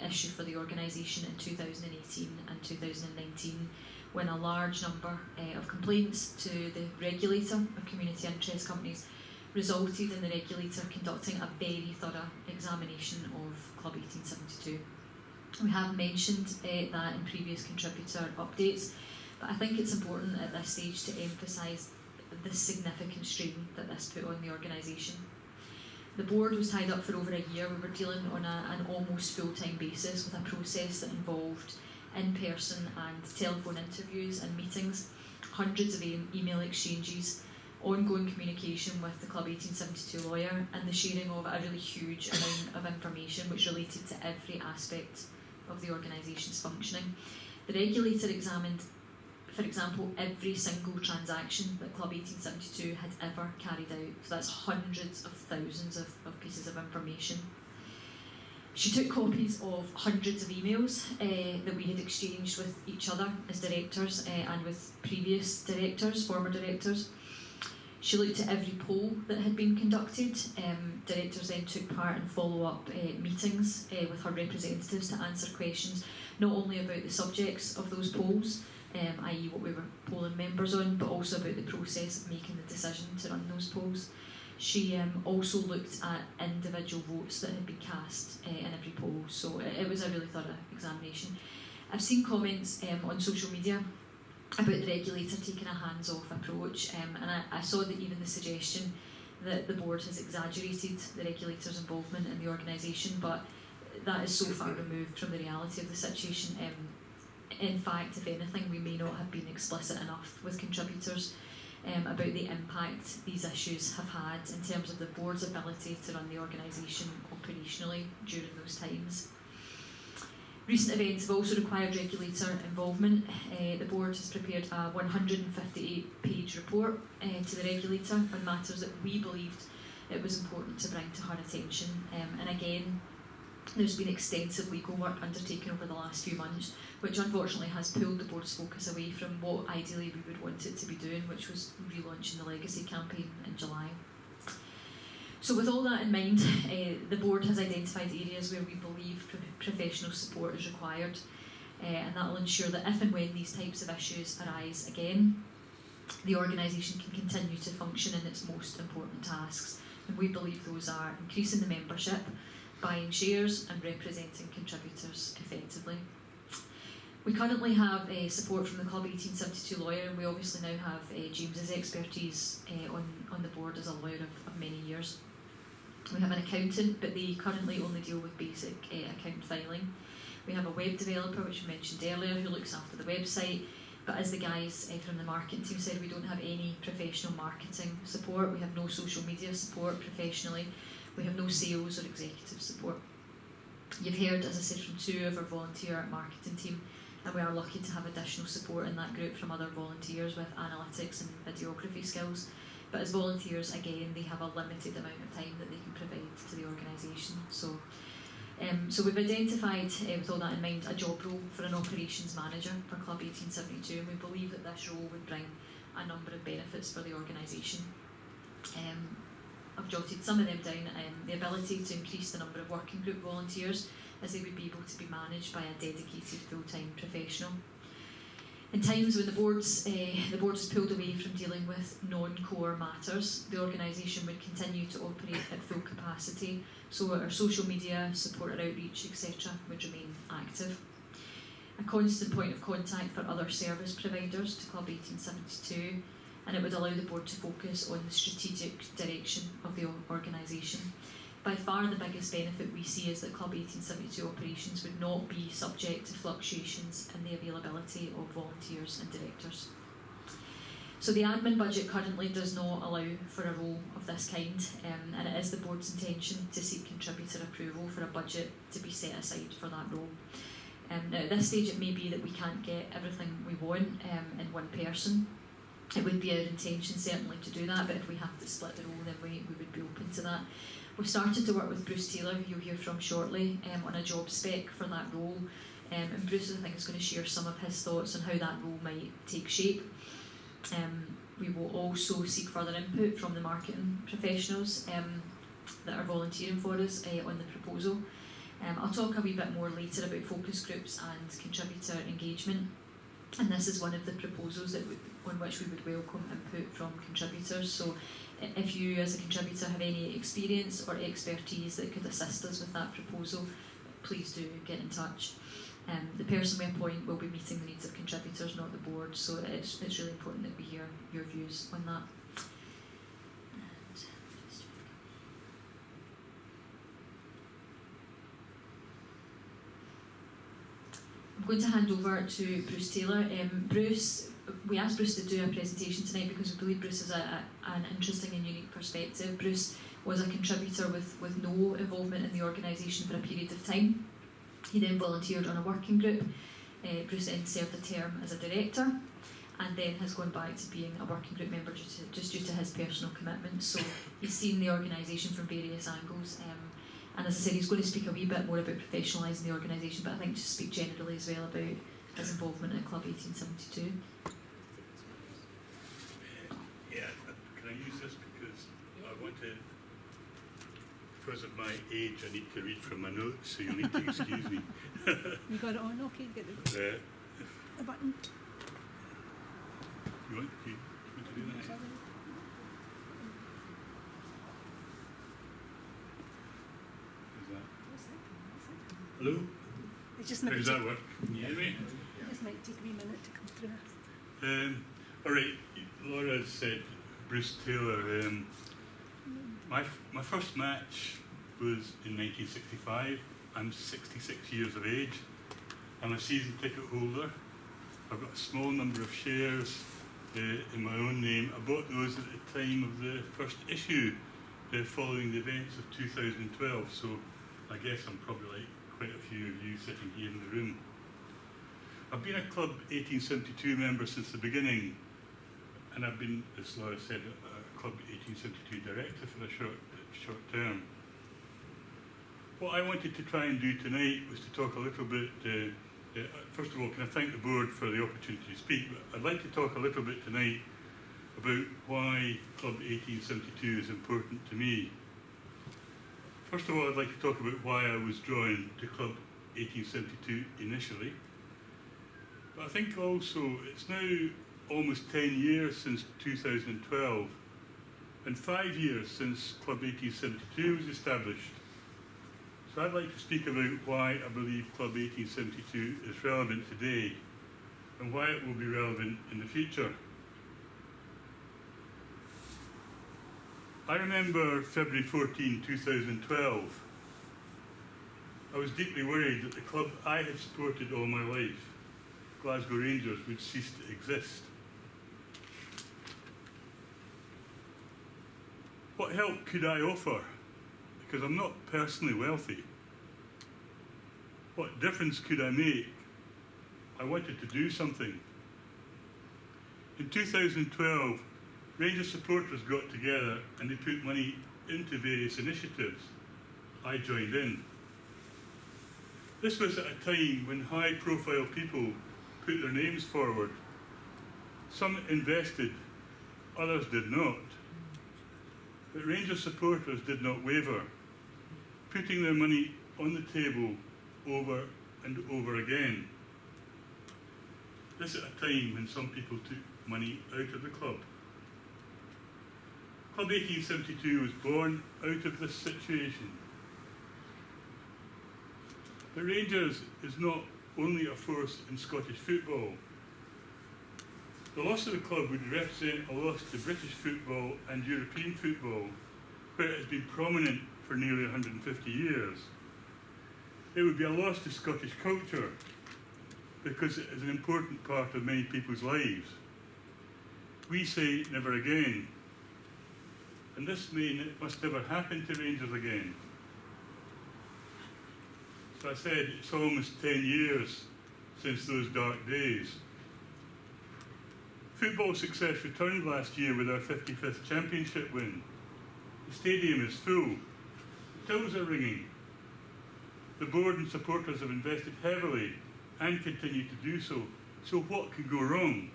issue for the organisation in 2018 and 2019, when a large number of complaints to the regulator of community interest companies resulted in the regulator conducting a very thorough examination of Club 1872. We have mentioned that in previous contributor updates, but I think it's important at this stage to emphasise the significant strain that this put on the organisation. The board was tied up for over a year. We were dealing on an almost full-time basis with a process that involved in-person and telephone interviews and meetings, hundreds of email exchanges, ongoing communication with the Club 1872 lawyer, and the sharing of a really huge amount of information which related to every aspect of the organisation's functioning. The regulator examined, for example, every single transaction that Club 1872 had ever carried out. So that's hundreds of thousands of pieces of information. She took copies of hundreds of emails that we had exchanged with each other as directors and with previous directors, former directors. She looked at every poll that had been conducted. Directors then took part in follow-up meetings with her representatives to answer questions not only about the subjects of those polls, i.e. what we were polling members on, but also about the process of making the decision to run those polls. She also looked at individual votes that had been cast in every poll, so it was a really thorough examination. I've seen comments on social media about the regulator taking a hands-off approach, and I saw that even the suggestion that the board has exaggerated the regulator's involvement in the organisation, but that is so far removed from the reality of the situation. In fact, if anything, we may not have been explicit enough with contributors about the impact these issues have had in terms of the board's ability to run the organisation operationally during those times. Recent events have also required regulator involvement. The board has prepared a 158-page report to the regulator on matters that we believed it was important to bring to her attention. And again, there's been extensive legal work undertaken over the last few months, which unfortunately has pulled the board's focus away from what ideally we would want it to be doing, which was relaunching the legacy campaign in July. So with all that in mind, the board has identified areas where we believe professional support is required, and that will ensure that if and when these types of issues arise again, the organisation can continue to function in its most important tasks. And we believe those are increasing the membership, buying shares and representing contributors effectively. We currently have support from the Club 1872 lawyer, and we obviously now have James's expertise on the board as a lawyer of many years. We have an accountant, but they currently only deal with basic account filing. We have a web developer, which we mentioned earlier, who looks after the website, but as the guys from the marketing team said, we don't have any professional marketing support. We have no social media support professionally. We have no sales or executive support. You've heard, as I said, from two of our volunteer marketing team, and we are lucky to have additional support in that group from other volunteers with analytics and videography skills. But as volunteers, again, they have a limited amount of time that they can provide to the organisation. So we've identified, with all that in mind, a job role for an operations manager for Club 1872, and we believe that this role would bring a number of benefits for the organisation. I've jotted some of them down. The ability to increase the number of working group volunteers, as they would be able to be managed by a dedicated full-time professional. In times when the board is pulled away from dealing with non-core matters, the organisation would continue to operate at full capacity, so our social media, support our outreach, etc. would remain active. A constant point of contact for other service providers to Club 1872, and it would allow the board to focus on the strategic direction of the organisation. By far the biggest benefit we see is that Club 1872 operations would not be subject to fluctuations in the availability of volunteers and directors. So the admin budget currently does not allow for a role of this kind, and it is the board's intention to seek contributor approval for a budget to be set aside for that role. Now at this stage it may be that we can't get everything we want in one person. It would be our intention certainly to do that, but if we have to split the role, then we would be open to that. We've started to work with Bruce Taylor, who you'll hear from shortly, on a job spec for that role, and Bruce, I think, is going to share some of his thoughts on how that role might take shape. We will also seek further input from the marketing professionals that are volunteering for us on the proposal. I'll talk a wee bit more later about focus groups and contributor engagement, and this is one of the proposals on which we would welcome input from contributors. So if you as a contributor have any experience or expertise that could assist us with that proposal, please do get in touch. The person we appoint will be meeting the needs of contributors, not the board, so it's really important that we hear your views on that. I'm going to hand over to Bruce Taylor. We asked Bruce to do a presentation tonight because we believe Bruce has an interesting and unique perspective. Bruce was a contributor with no involvement in the organisation for a period of time. He then volunteered on a working group. Bruce then served a term as a director, and then has gone back to being a working group member just due to his personal commitments. So he's seen the organisation from various angles, And as I said, he's going to speak a wee bit more about professionalising the organisation, but I think just speak generally as well about his involvement in Club 1872. Yeah, can I use this because I want to, because of my age, I need to read from my notes, so you'll need to excuse me. You got it on, okay, get the button. You want to do that? Is that? Hello? It just How might does take, that work? Can you hear me? it just might take a wee minute to come through. All right, Laura said Bruce Taylor. My first match was in 1965. I'm 66 years of age. I'm a season ticket holder. I've got a small number of shares in my own name. I bought those at the time of the first issue following the events of 2012, so I guess I'm probably like quite a few of you sitting here in the room. I've been a Club 1872 member since the beginning, and I've been, as Laura said, a Club 1872 director for a short term. What I wanted to try and do tonight was to talk a little bit, first of all, can I thank the board for the opportunity to speak, but I'd like to talk a little bit tonight about why Club 1872 is important to me. First of all, I'd like to talk about why I was drawn to Club 1872 initially. But I think also it's now almost 10 years since 2012 and 5 years since Club 1872 was established. So I'd like to speak about why I believe Club 1872 is relevant today and why it will be relevant in the future. I remember February 14, 2012. I was deeply worried that the club I had supported all my life, Glasgow Rangers, would cease to exist. What help could I offer? Because I'm not personally wealthy. What difference could I make? I wanted to do something. In 2012, Rangers supporters got together and they put money into various initiatives. I joined in. This was at a time when high-profile people put their names forward. Some invested, others did not. But Rangers supporters did not waver, putting their money on the table over and over again. This at a time when some people took money out of the club. Club 1872 was born out of this situation. The Rangers is not only a force in Scottish football. The loss of the club would represent a loss to British football and European football, where it has been prominent for nearly 150 years. It would be a loss to Scottish culture, because it is an important part of many people's lives. We say never again, and this means it must never happen to Rangers again. So I said it's almost 10 years since those dark days. Football success returned last year with our 55th championship win. The stadium is full. The tills are ringing. The board and supporters have invested heavily and continue to do so. So what could go wrong?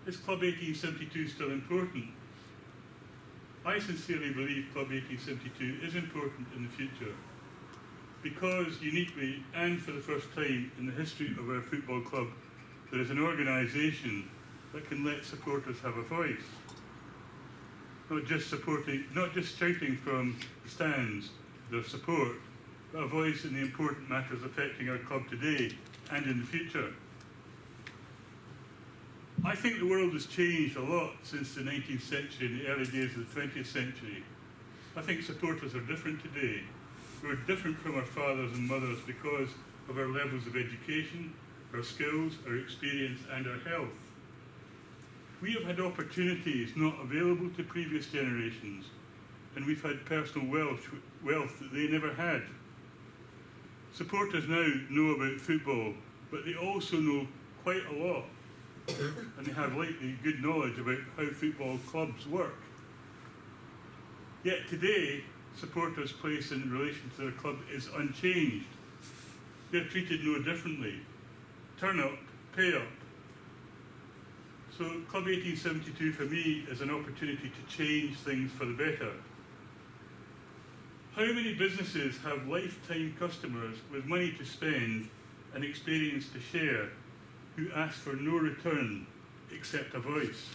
Is Club 1872 still important? I sincerely believe Club 1872 is important in the future because uniquely and for the first time in the history of our football club, there is an organisation that can let supporters have a voice. Not just shouting from the stands their support, but a voice in the important matters affecting our club today and in the future. I think the world has changed a lot since the 19th century and the early days of the 20th century. I think supporters are different today. We're different from our fathers and mothers because of our levels of education, our skills, our experience and our health. We have had opportunities not available to previous generations, and we've had personal wealth that they never had. Supporters now know about football, but they also know quite a lot, and they have likely good knowledge about how football clubs work. Yet today, supporters' place in relation to their club is unchanged. They're treated no differently. Turn up, pay up. So Club 1872 for me is an opportunity to change things for the better. How many businesses have lifetime customers with money to spend and experience to share who ask for no return except a voice?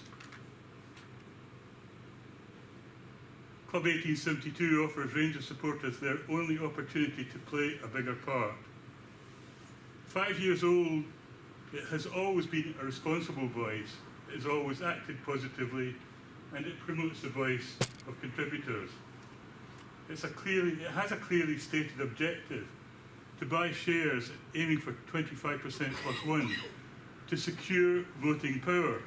Club 1872 offers Rangers supporters their only opportunity to play a bigger part. 5 years old, it has always been a responsible voice, it has always acted positively, and it promotes the voice of contributors. It has a clearly stated objective to buy shares aiming for 25% plus one to secure voting power.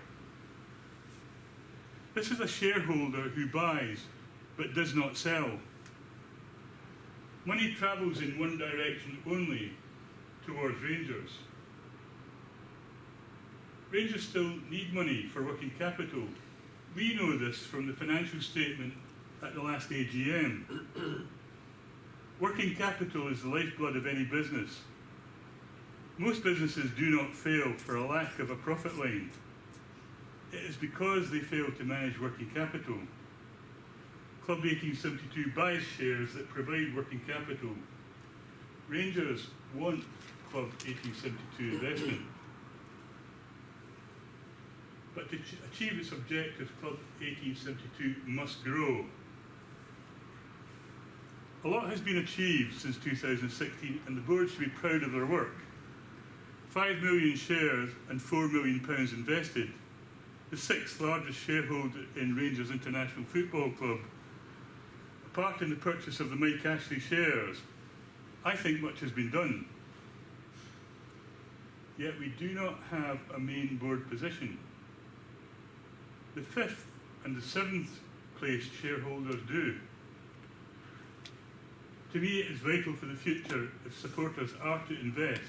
This is a shareholder who buys but does not sell. Money travels in one direction only, towards Rangers. Rangers still need money for working capital. We know this from the financial statement at the last AGM. Working capital is the lifeblood of any business. Most businesses do not fail for a lack of a profit line. It is because they fail to manage working capital. Club 1872 buys shares that provide working capital. Rangers want Club 1872 investment. But to achieve its objectives, Club 1872 must grow. A lot has been achieved since 2016 and the board should be proud of their work. 5 million shares and £4 million invested. The 6th largest shareholder in Rangers International Football Club. A part in the purchase of the Mike Ashley shares. I think much has been done. Yet we do not have a main board position. The 5th and the 7th placed shareholders do. To me, it is vital for the future if supporters are to invest,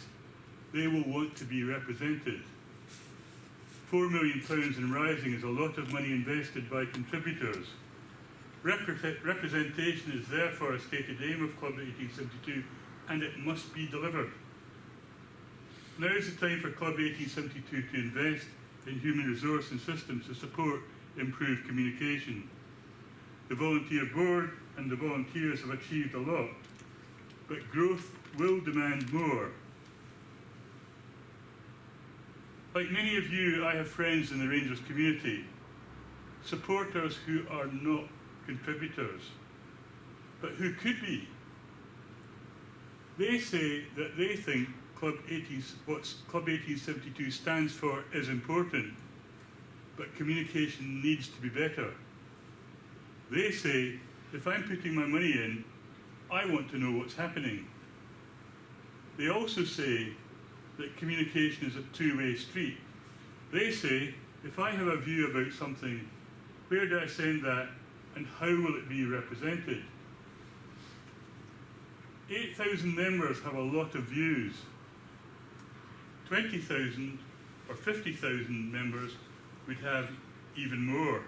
they will want to be represented. £4 million and rising is a lot of money invested by contributors. Representation is therefore a stated aim of Club 1872 and it must be delivered. Now is the time for Club 1872 to invest in human resource and systems to support improved communication. The volunteer board and the volunteers have achieved a lot, but growth will demand more. Like many of you, I have friends in the Rangers community, supporters who are not contributors, but who could be. They say that they think what Club 1872 stands for is important, but communication needs to be better. They say, if I'm putting my money in, I want to know what's happening. They also say that communication is a two-way street. They say, if I have a view about something, where do I send that and how will it be represented? 8,000 members have a lot of views. 20,000 or 50,000 members would have even more.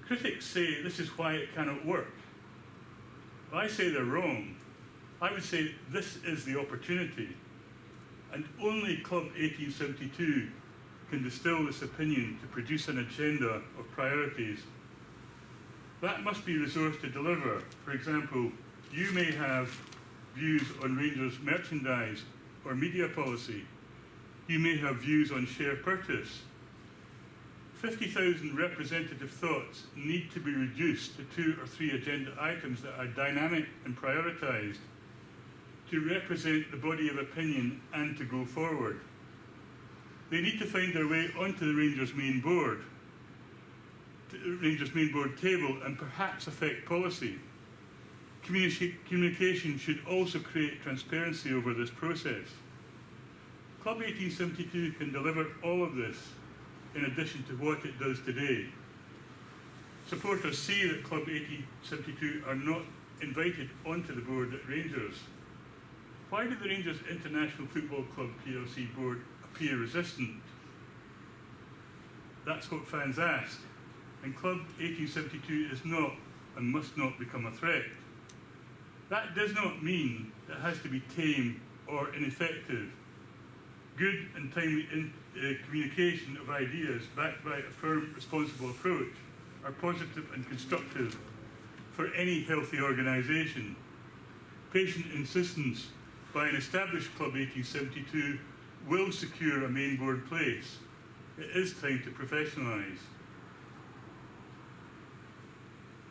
Critics say this is why it cannot work. I say they're wrong. I would say this is the opportunity, and only Club 1872 can distill this opinion to produce an agenda of priorities. That must be resourced to deliver. For example, you may have views on Rangers merchandise or media policy. You may have views on share purchase. 50,000 representative thoughts need to be reduced to 2 or 3 agenda items that are dynamic and prioritised to represent the body of opinion and to go forward. They need to find their way onto the Rangers main board table and perhaps affect policy. Communication should also create transparency over this process. Club 1872 can deliver all of this in addition to what it does today. Supporters see that Club 1872 are not invited onto the board at Rangers. Why did the Rangers International Football Club plc board appear resistant? That's what fans ask, and Club 1872 is not and must not become a threat. That does not mean it has to be tame or ineffective. Good and timely communication of ideas backed by a firm, responsible approach are positive and constructive for any healthy organisation. Patient insistence by an established Club 1872 will secure a main board place. It is time to professionalise.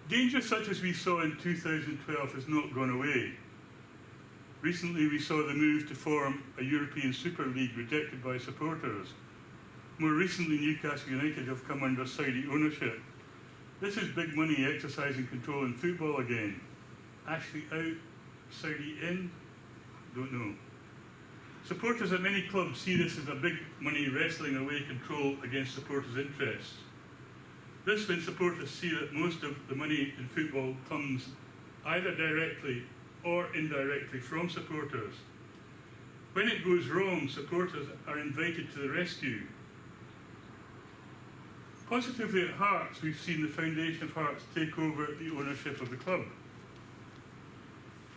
Danger such as we saw in 2012 has not gone away. Recently we saw the move to form a European Super League rejected by supporters. More recently, Newcastle United have come under Saudi ownership. This is big money exercising control in football again. Ashley out, Saudi in? Don't know. Supporters at many clubs see this as a big money wrestling away control against supporters' interests. This when supporters see that most of the money in football comes either directly or indirectly from supporters. When it goes wrong, supporters are invited to the rescue. Positively at Hearts, we've seen the foundation of Hearts take over the ownership of the club.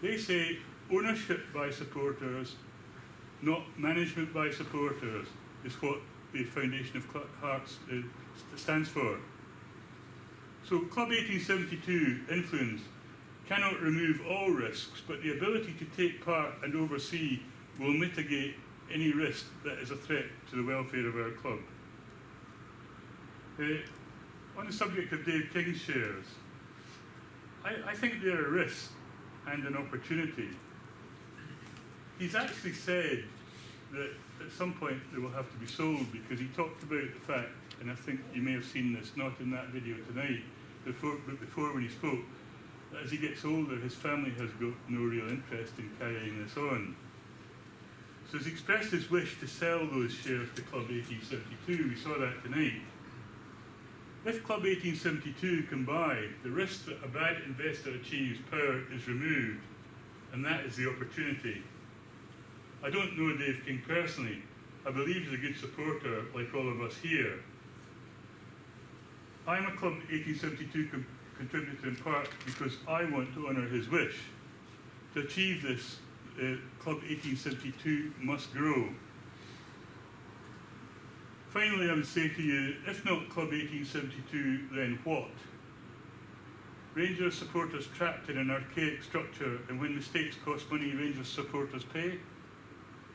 They say ownership by supporters, not management by supporters, is what the foundation of Hearts stands for. So Club 1872 influence cannot remove all risks, but the ability to take part and oversee will mitigate any risk that is a threat to the welfare of our club. On the subject of Dave King's shares, I think they're a risk and an opportunity. He's actually said that at some point they will have to be sold, because he talked about the fact, and I think you may have seen this, not in that video tonight, but before when he spoke, that as he gets older, his family has got no real interest in carrying this on. So he's expressed his wish to sell those shares to Club 1872. We saw that tonight. If Club 1872 can buy, the risk that a bad investor achieves power is removed, and that is the opportunity. I don't know Dave King personally. I believe he's a good supporter, like all of us here. I'm a Club 1872 contributor in part because I want to honour his wish. To achieve this, Club 1872 must grow. Finally, I would say to you, if not Club 1872, then what? Rangers supporters trapped in an archaic structure, and when mistakes cost money, Rangers supporters pay?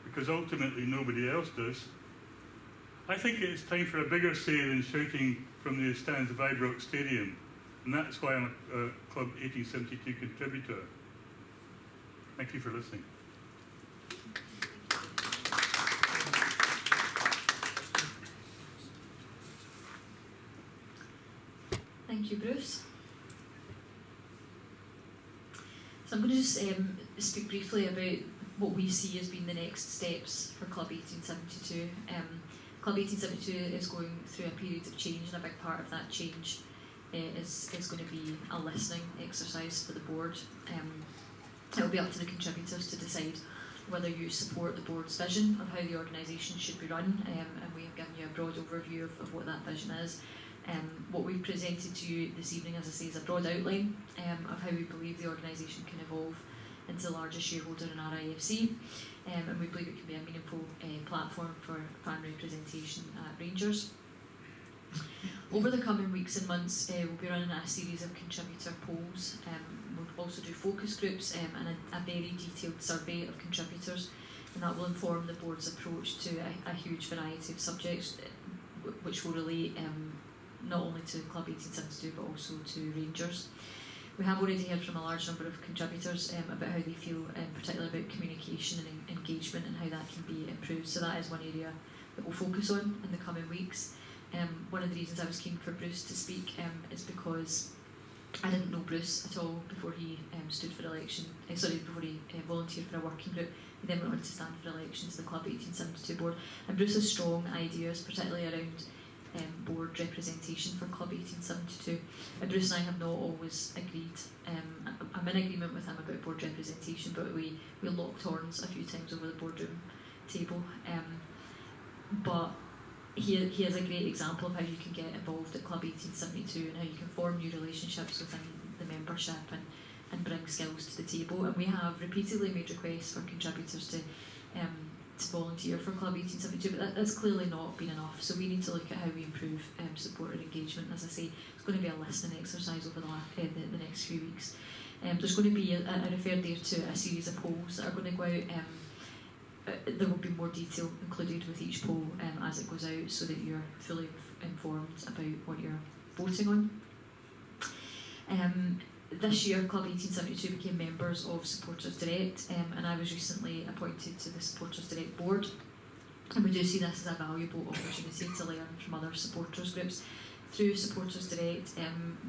Because ultimately nobody else does. I think it is time for a bigger say than shouting from the stands of Ibrox Stadium, and that's why I'm a Club 1872 contributor. Thank you for listening. Thank you, Bruce. So I'm going to just speak briefly about what we see as being the next steps for Club 1872. Club 1872 is going through a period of change, and a big part of that change is going to be a listening exercise for the board. It will be up to the contributors to decide whether you support the board's vision of how the organisation should be run, and we have given you a broad overview of what that vision is. What we've presented to you this evening, as I say, is a broad outline of how we believe the organisation can evolve into the largest shareholder in RIFC, and we believe it can be a meaningful platform for fan representation at Rangers. Over the coming weeks and months, we'll be running a series of contributor polls. We'll also do focus groups and a very detailed survey of contributors, and that will inform the board's approach to a huge variety of subjects, which will relate not only to Club 1872 but also to Rangers. We have already heard from a large number of contributors about how they feel, particularly about communication and engagement and how that can be improved. So that is one area that we'll focus on in the coming weeks. One of the reasons I was keen for Bruce to speak is because I didn't know Bruce at all before he stood for election. Before he volunteered for a working group. He then went on to stand for election to the Club 1872 board. And Bruce has strong ideas, particularly around board representation for Club 1872. Bruce and I have not always agreed. I'm in agreement with him about board representation, but we locked horns a few times over the boardroom table. But he is a great example of how you can get involved at Club 1872 and how you can form new relationships within the member membership and bring skills to the table. And we have repeatedly made requests for contributors to volunteer for Club 1872, but that's clearly not been enough. So we need to look at how we improve support and engagement. As I say, it's going to be a listening exercise over the next few weeks. There's going to be, I referred there to a series of polls that are going to go out. There will be more detail included with each poll as it goes out, so that you're fully informed about what you're voting on. This year, Club 1872 became members of Supporters Direct, and I was recently appointed to the Supporters Direct board. And we do see this as a valuable opportunity to learn from other supporters groups. Through Supporters Direct,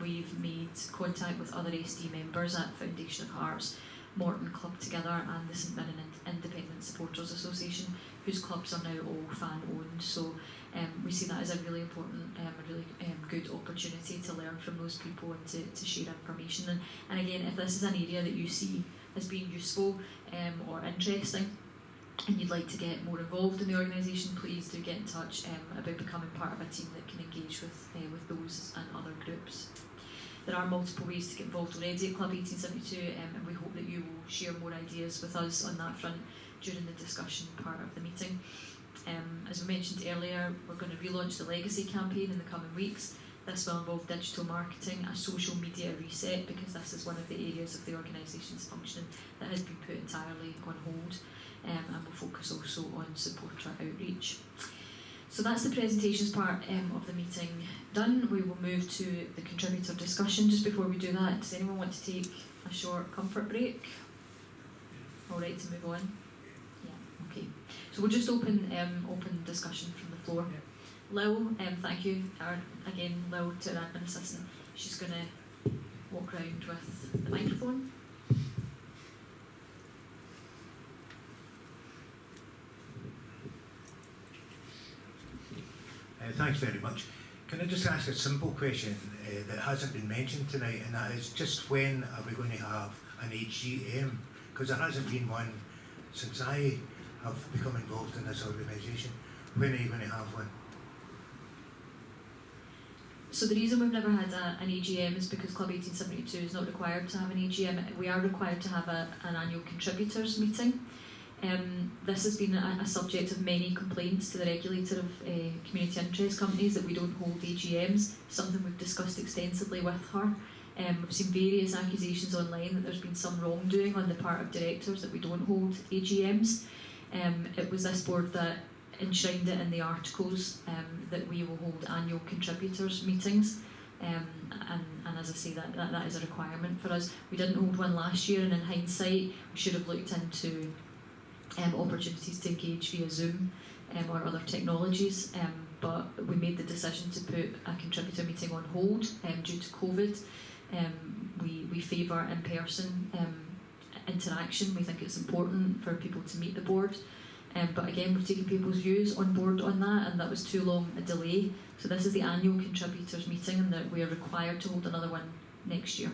we've made contact with other SD members at Foundation of Hearts, Morton Club Together, and the St Mirren Independent Supporters Association, whose clubs are now all fan-owned. So we see that as a really important, a really good opportunity to learn from those people and to share information. And again, if this is an area that you see as being useful or interesting, and you'd like to get more involved in the organisation, please do get in touch about becoming part of a team that can engage with those and other groups. There are multiple ways to get involved already at Club 1872, and we hope that you will share more ideas with us on that front during the discussion part of the meeting. As we mentioned earlier, we're going to relaunch the Legacy campaign in the coming weeks. This will involve digital marketing, a social media reset, because this is one of the areas of the organisation's functioning that has been put entirely on hold, and we'll focus also on supporter outreach. So that's the presentations part of the meeting done. We will move to the contributor discussion. Just before we do that, does anyone want to take a short comfort break? All right, to move on? Yeah, okay. So we'll just open discussion from the floor. Lil, thank you. Again, Lil, to our admin assistant. She's going to walk round with the microphone. Thanks very much. Can I just ask a simple question that hasn't been mentioned tonight, and that is just when are we going to have an AGM? Because there hasn't been one since I have become involved in this organisation. When are you going to have one? So the reason we've never had an AGM is because Club 1872 is not required to have an AGM. We are required to have an annual contributors meeting. This has been a subject of many complaints to the regulator of community interest companies that we don't hold AGMs, something we've discussed extensively with her. We've seen various accusations online that there's been some wrongdoing on the part of directors that we don't hold AGMs. It was this board that enshrined it in the articles that we will hold annual contributors meetings. And as I say, that is a requirement for us. We didn't hold one last year, and in hindsight, we should have looked into opportunities to engage via Zoom or other technologies, but we made the decision to put a contributor meeting on hold due to COVID. We favour in-person interaction. We think it's important for people to meet the board, but again, we've taken people's views on board on that, and that was too long a delay. So this is the annual contributors meeting, and that we are required to hold another one next year.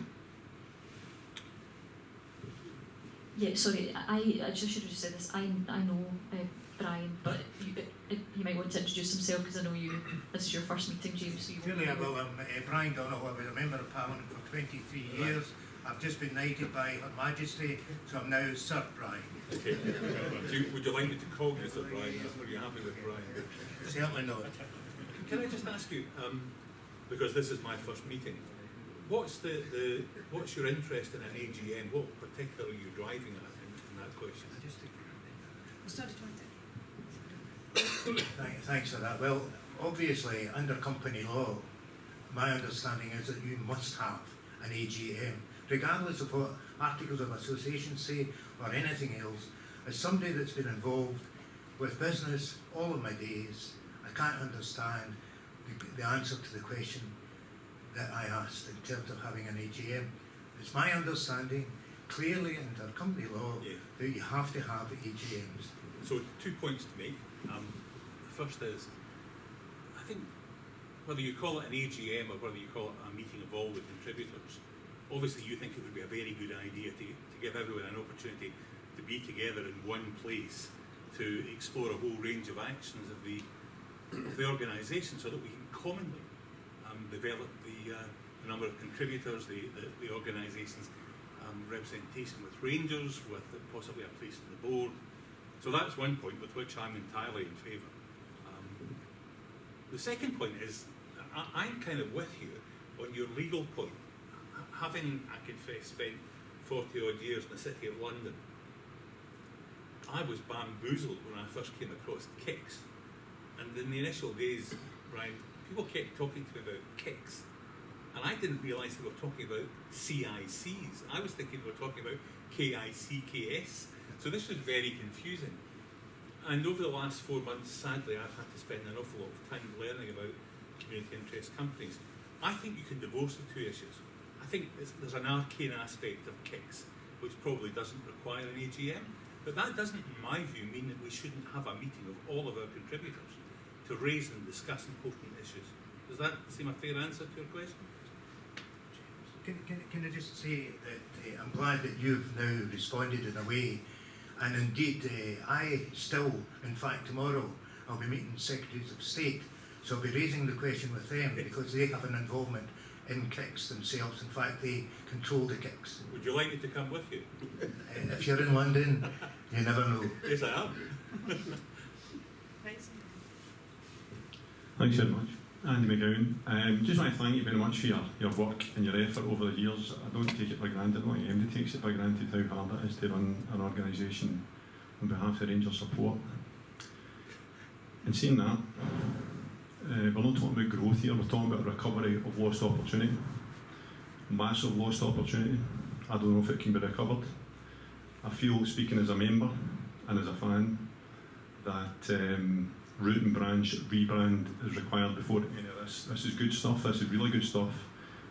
Yeah, sorry, I just should have just said this. I know Brian, but you might want to introduce himself, because I know this is your first meeting, James. So Clearly I will. I'm Brian Donoghue. I was a member of Parliament for 23 years. I've just been knighted by Her Majesty, so I'm now Sir Brian. Okay. Would you like me to call you Sir Brian? Are you happy with Brian? Certainly not. Can I just ask you, because this is my first meeting, what's your interest in an AGM? What particularly are you driving at in that question? Thanks for that. Well, obviously, under company law, my understanding is that you must have an AGM, regardless of what articles of association say or anything else. As somebody that's been involved with business all of my days, I can't understand the answer to the question that I asked in terms of having an AGM. It's my understanding, clearly under company law, that you have to have AGMs. So 2 points to make. The first is, I think whether you call it an AGM or whether you call it a meeting of all the contributors, obviously you think it would be a very good idea to give everyone an opportunity to be together in one place to explore a whole range of actions of the organisation, so that we can commonly develop the the number of contributors, the organisation's representation with Rangers, with possibly a place on the board. So that's one point with which I'm entirely in favour. The second point is, I'm kind of with you on your legal point. Having, I confess, spent 40 odd years in the City of London, I was bamboozled when I first came across kicks. And in the initial days, Brian, people kept talking to me about kicks. And I didn't realise they were talking about CICs. I was thinking they were talking about KICKS. So this was very confusing. And over the last 4 months, sadly, I've had to spend an awful lot of time learning about community interest companies. I think you can divorce the two issues. I think there's an arcane aspect of kicks which probably doesn't require an AGM, but that doesn't, in my view, mean that we shouldn't have a meeting of all of our contributors to raise and discuss important issues. Does that seem a fair answer to your question? Can I just say that I'm glad that you've now responded in a way, and indeed I still, in fact tomorrow, I'll be meeting Secretaries of State, so I'll be raising the question with them because they have an involvement in kicks themselves. In fact, they control the kicks. Would you like me to come with you? If you're in London, you never know. Yes, I am. Thanks very much. Andy McGowan. Just want to thank you very much for your work and your effort over the years. I don't take it for granted, I don't think anybody takes it for granted how hard it is to run an organisation on behalf of Ranger support. In saying that, we're not talking about growth here, we're talking about recovery of lost opportunity. Massive lost opportunity. I don't know if it can be recovered. I feel, speaking as a member and as a fan, that root and branch rebrand is required before any of this. This is good stuff, this is really good stuff,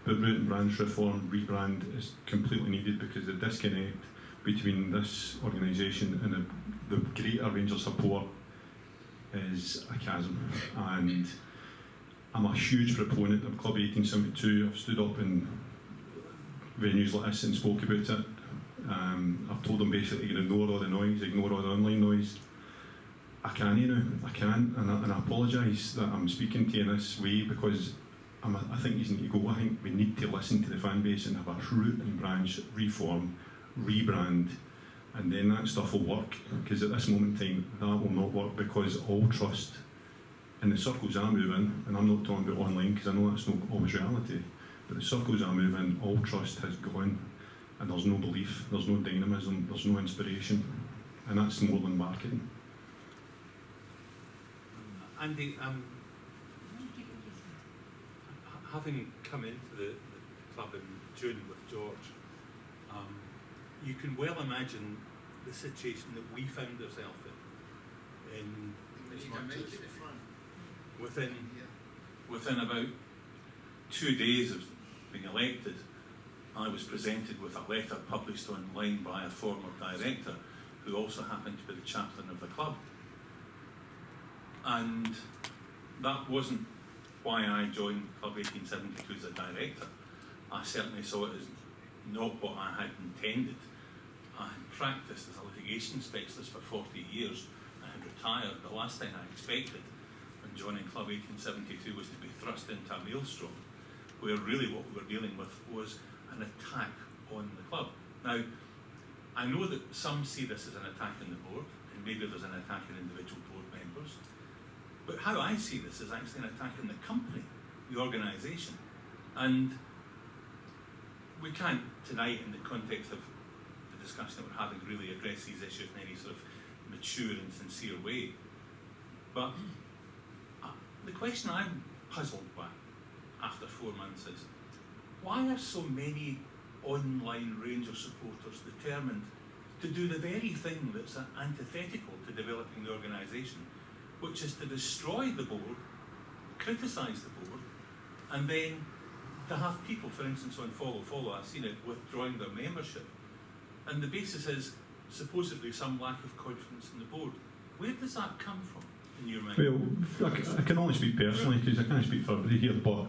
but root and branch reform, rebrand is completely needed because the disconnect between this organisation and the greater Ranger support is a chasm. And I'm a huge proponent of Club 1872. I've stood up in venues like this and spoke about it. I've told them basically to ignore all the noise, ignore all the online noise. I can, I can, and I apologise that I'm speaking to you in this way because I think you need to go. I think we need to listen to the fan base and have a root and branch reform, rebrand, and then that stuff will work, because at this moment in time that will not work, because all trust in the circles I move in, and I'm not talking about online because I know that's not always reality, but the circles I move in, all trust has gone, and there's no belief, there's no dynamism, there's no inspiration, and that's more than marketing. Andy, having come into the club in June with George, you can well imagine the situation that we found ourselves in as much as within about 2 days of being elected, I was presented with a letter published online by a former director who also happened to be the chaplain of the club. And that wasn't why I joined Club 1872 as a director. I certainly saw it as not what I had intended. I had practiced as a litigation specialist for 40 years. I had retired. The last thing I expected when joining Club 1872 was to be thrust into a maelstrom, where really what we were dealing with was an attack on the club. Now, I know that some see this as an attack on the board, and maybe there's an attack on individual board members. But how I see this is actually an attack on the company, the organisation. And we can't tonight, in the context of the discussion that we're having, really address these issues in any sort of mature and sincere way. But the question I'm puzzled by after 4 months is, why are so many online Ranger supporters determined to do the very thing that's antithetical to developing the organisation, which is to destroy the board, criticise the board, and then to have people, for instance, on Follow, I've seen it, withdrawing their membership. And the basis is supposedly some lack of confidence in the board. Where does that come from, in your mind? Well, I can only speak personally, because I can't speak for everybody here, but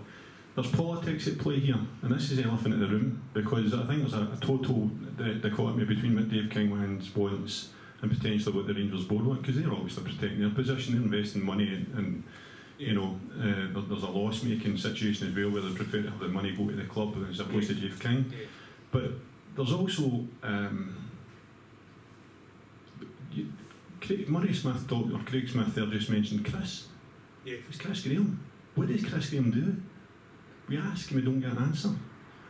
there's politics at play here, and this is the elephant in the room, because I think there's a total dichotomy between what Dave Kingwan's wants and potentially what the Rangers board want, because they're obviously protecting their position, they're investing money in You know, there's a loss-making situation as well where they prefer to have the money go to the club as opposed to Dave King. Yeah. But there's also Murray Smith talked, or Craig Smith there just mentioned Chris. Yeah. It's Chris Graham. What does Chris Graham do? We ask and we don't get an answer.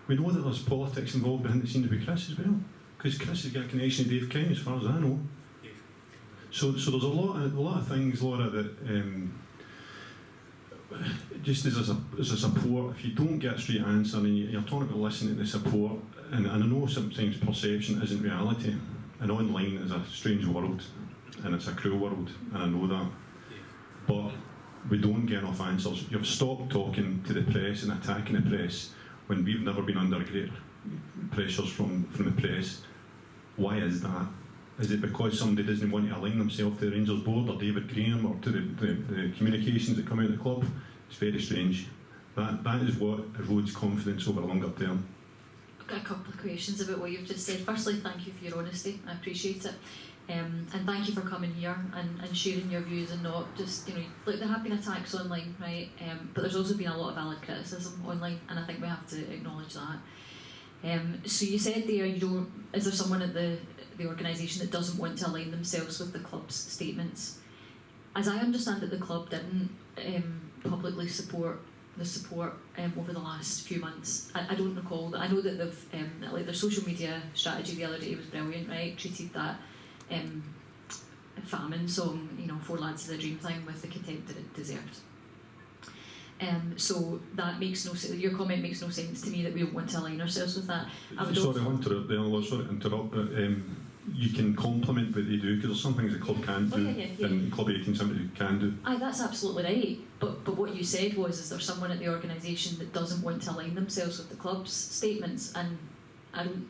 We know that there's politics involved behind the scenes with Chris as well, because Chris has got a connection to Dave King as far as I know. Yeah. So there's a lot of things, Laura, that just as a support, if you don't get a straight answer and you're talking about listening to the support, and I know sometimes perception isn't reality, and online is a strange world, and it's a cruel world, and I know that, but we don't get enough answers. You've stopped talking to the press and attacking the press when we've never been under great pressures from the press. Why is that? Is it because somebody doesn't want to align themselves to the Rangers board or David Graham or to the communications that come out of the club? It's very strange. That is what erodes confidence over a longer term. I've got a couple of questions about what you've just said. Firstly, thank you for your honesty. I appreciate it. And thank you for coming here and sharing your views, and not just, like, there have been attacks online, right? But there's also been a lot of valid criticism online, and I think we have to acknowledge that. So you said there, is there someone at the organisation that doesn't want to align themselves with the club's statements? As I understand it, the club didn't publicly support over the last few months. I don't recall that. I know that they've like their social media strategy the other day was brilliant, right? Treated that famine song, 4 Lads to the Dream thing, with the contempt that it deserved. So that makes no sense. Your comment makes no sense to me, that we don't want to align ourselves with that. Sorry to interrupt, but you can compliment what they do, because there's some things the club can't do, and Club 1872 can do. Aye, that's absolutely right. But what you said was, is there someone at the organisation that doesn't want to align themselves with the club's statements? And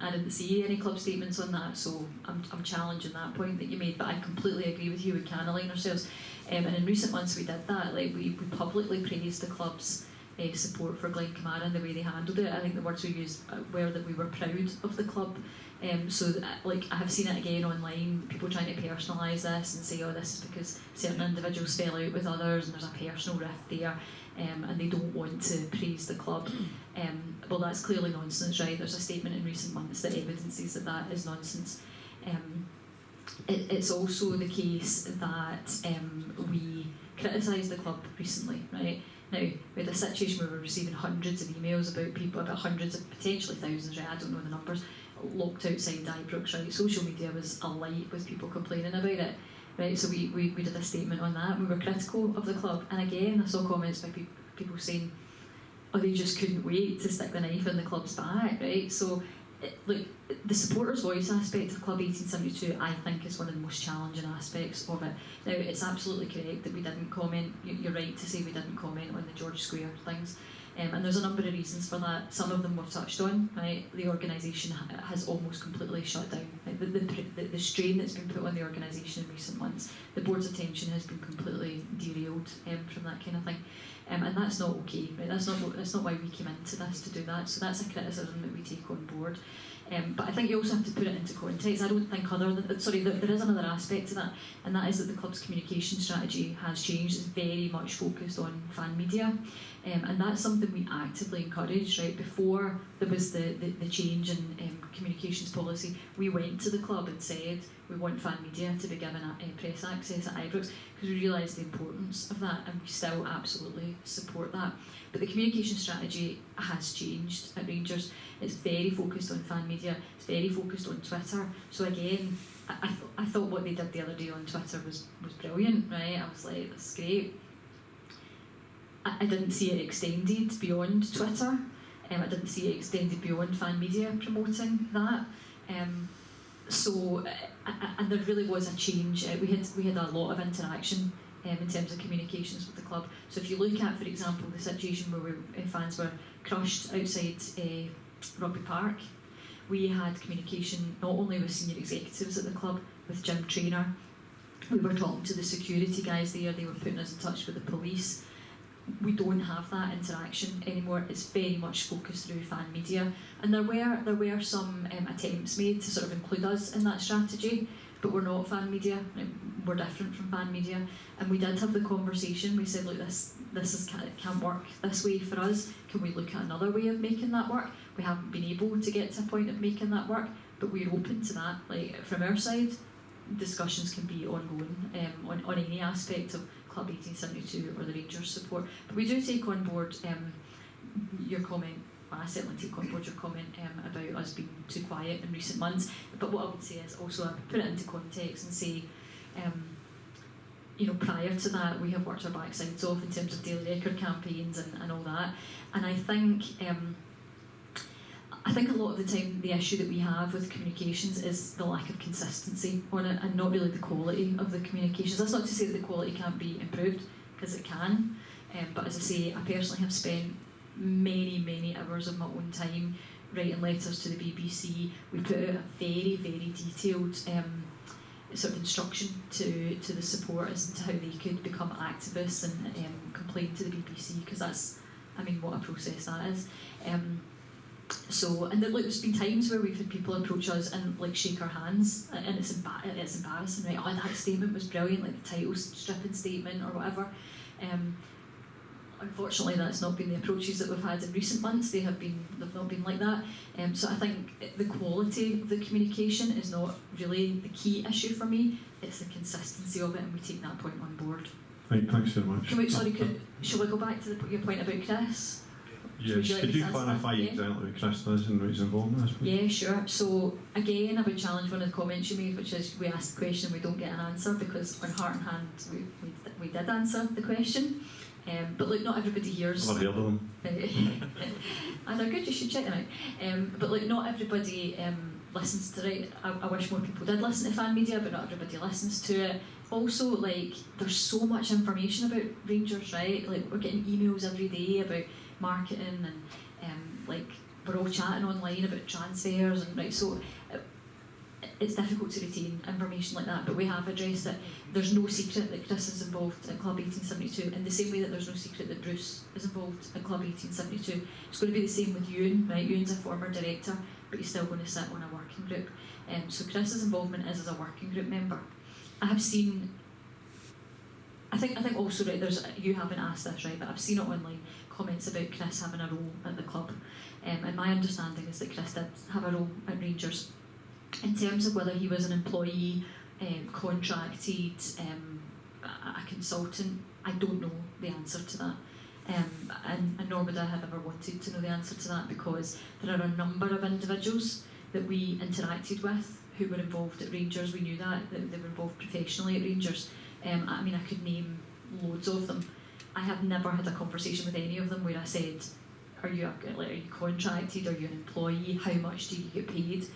I didn't see any club statements on that, so I'm challenging that point that you made. But I completely agree with you, we can align ourselves. And in recent months we did that. Like, we publicly praised the club's support for Glenn Kamara and the way they handled it. I think the words we used were that we were proud of the club. I have seen it again online, people trying to personalise this and say, oh, this is because certain individuals fell out with others and there's a personal rift there, and they don't want to praise the club. Well, that's clearly nonsense, right? There's a statement in recent months that evidences that is nonsense. It's also the case that we criticised the club recently, right? Now, we had a situation where we were receiving hundreds of emails about people, about hundreds of, potentially thousands, right? I don't know the numbers, locked outside Ibrox, right? Social media was alight with people complaining about it, right? So we did a statement on that. We were critical of the club, and again, I saw comments by people saying, oh, they just couldn't wait to stick the knife in the club's back, right? So, the supporters' voice aspect of Club 1872, I think, is one of the most challenging aspects of it. Now, it's absolutely correct that we didn't comment. You're right to say we didn't comment on the George Square things. And there's a number of reasons for that. Some of them we've touched on, right? The organisation has almost completely shut down. Right? The strain that's been put on the organisation in recent months, the board's attention has been completely derailed from that kind of thing. And that's not okay, right? That's not why we came into this, to do that. So that's a criticism that we take on board. But I think you also have to put it into context. I don't think there is another aspect to that, and that is that the club's communication strategy has changed. It's very much focused on fan media, and that's something we actively encourage, right? Before there was the change in communications policy, we went to the club and said we want fan media to be given press access at Ibrox, because we realised the importance of that, and we still absolutely support that. But the communication strategy has changed at Rangers. It's very focused on fan media, it's very focused on Twitter. So again, I thought what they did the other day on Twitter was brilliant, right? I was like, that's great. I didn't see it extended beyond Twitter. I didn't see it extended beyond fan media promoting that. And there really was a change. We had a lot of interaction in terms of communications with the club. So if you look at, for example, the situation where fans were crushed outside Rugby Park, we had communication not only with senior executives at the club, with Jim Traynor. We were talking to the security guys there, they were putting us in touch with the police. We don't have that interaction anymore. It's very much focused through fan media, and there were some attempts made to sort of include us in that strategy, but we're not fan media. we're different from fan media, and we did have the conversation. We said, look, this can't work this way for us. Can we look at another way of making that work? We haven't been able to get to a point of making that work, but we're open to that. Like, from our side, discussions can be ongoing on any aspect of Club 1872 or the Rangers support. But we do take on board your comment. Well, I certainly take on board your comment about us being too quiet in recent months. But what I would say is also I put it into context and say, prior to that, we have worked our backsides off in terms of daily record campaigns and all that. And I think a lot of the time the issue that we have with communications is the lack of consistency on it, and not really the quality of the communications. That's not to say that the quality can't be improved, because it can. But as I say, I personally have spent many hours of my own time writing letters to the BBC. We put out a very, very detailed sort of instruction to the support as to how they could become activists and complain to the BBC, because that's, what a process that is. There's been times where we've had people approach us and shake our hands, and it's embarrassing, right? Oh, that statement was brilliant, like the title stripping statement or whatever. Unfortunately, that's not been the approaches that we've had in recent months. They've not been like that. So I think the quality of the communication is not really the key issue for me. It's the consistency of it, and we take that point on board. Right, thanks very much. Shall we go back to your point about Chris? Yes, could you clarify exactly what Chris does and what he's involved in this? Yeah, sure. So again, I would challenge one of the comments you made, which is we asked the question, we don't get an answer, because on Heart and Hand we did answer the question. But look, not everybody hears. I've heard of them. And they're good, you should check them out. But look, not everybody listens to it. I wish more people did listen to fan media, but not everybody listens to it. Also, there's so much information about Rangers, right? We're getting emails every day about marketing, and we're all chatting online about transfers, and right, so it's difficult to retain information like that, but we have addressed it. There's no secret that Chris is involved at Club 1872, in the same way that there's no secret that Bruce is involved at Club 1872. It's going to be the same with Ewan, right? Ewan's a former director, but he's still going to sit on a working group. So Chris's involvement is as a working group member. I have seen, I think also, right, you haven't asked this, right, but I've seen it online, comments about Chris having a role at the club. And my understanding is that Chris did have a role at Rangers. In terms of whether he was an employee, contracted, a consultant, I don't know the answer to that. And nor would I have ever wanted to know the answer to that, because there are a number of individuals that we interacted with who were involved at Rangers. We knew that they were involved professionally at Rangers. I could name loads of them. I have never had a conversation with any of them where I said, are you contracted, are you an employee, how much do you get paid?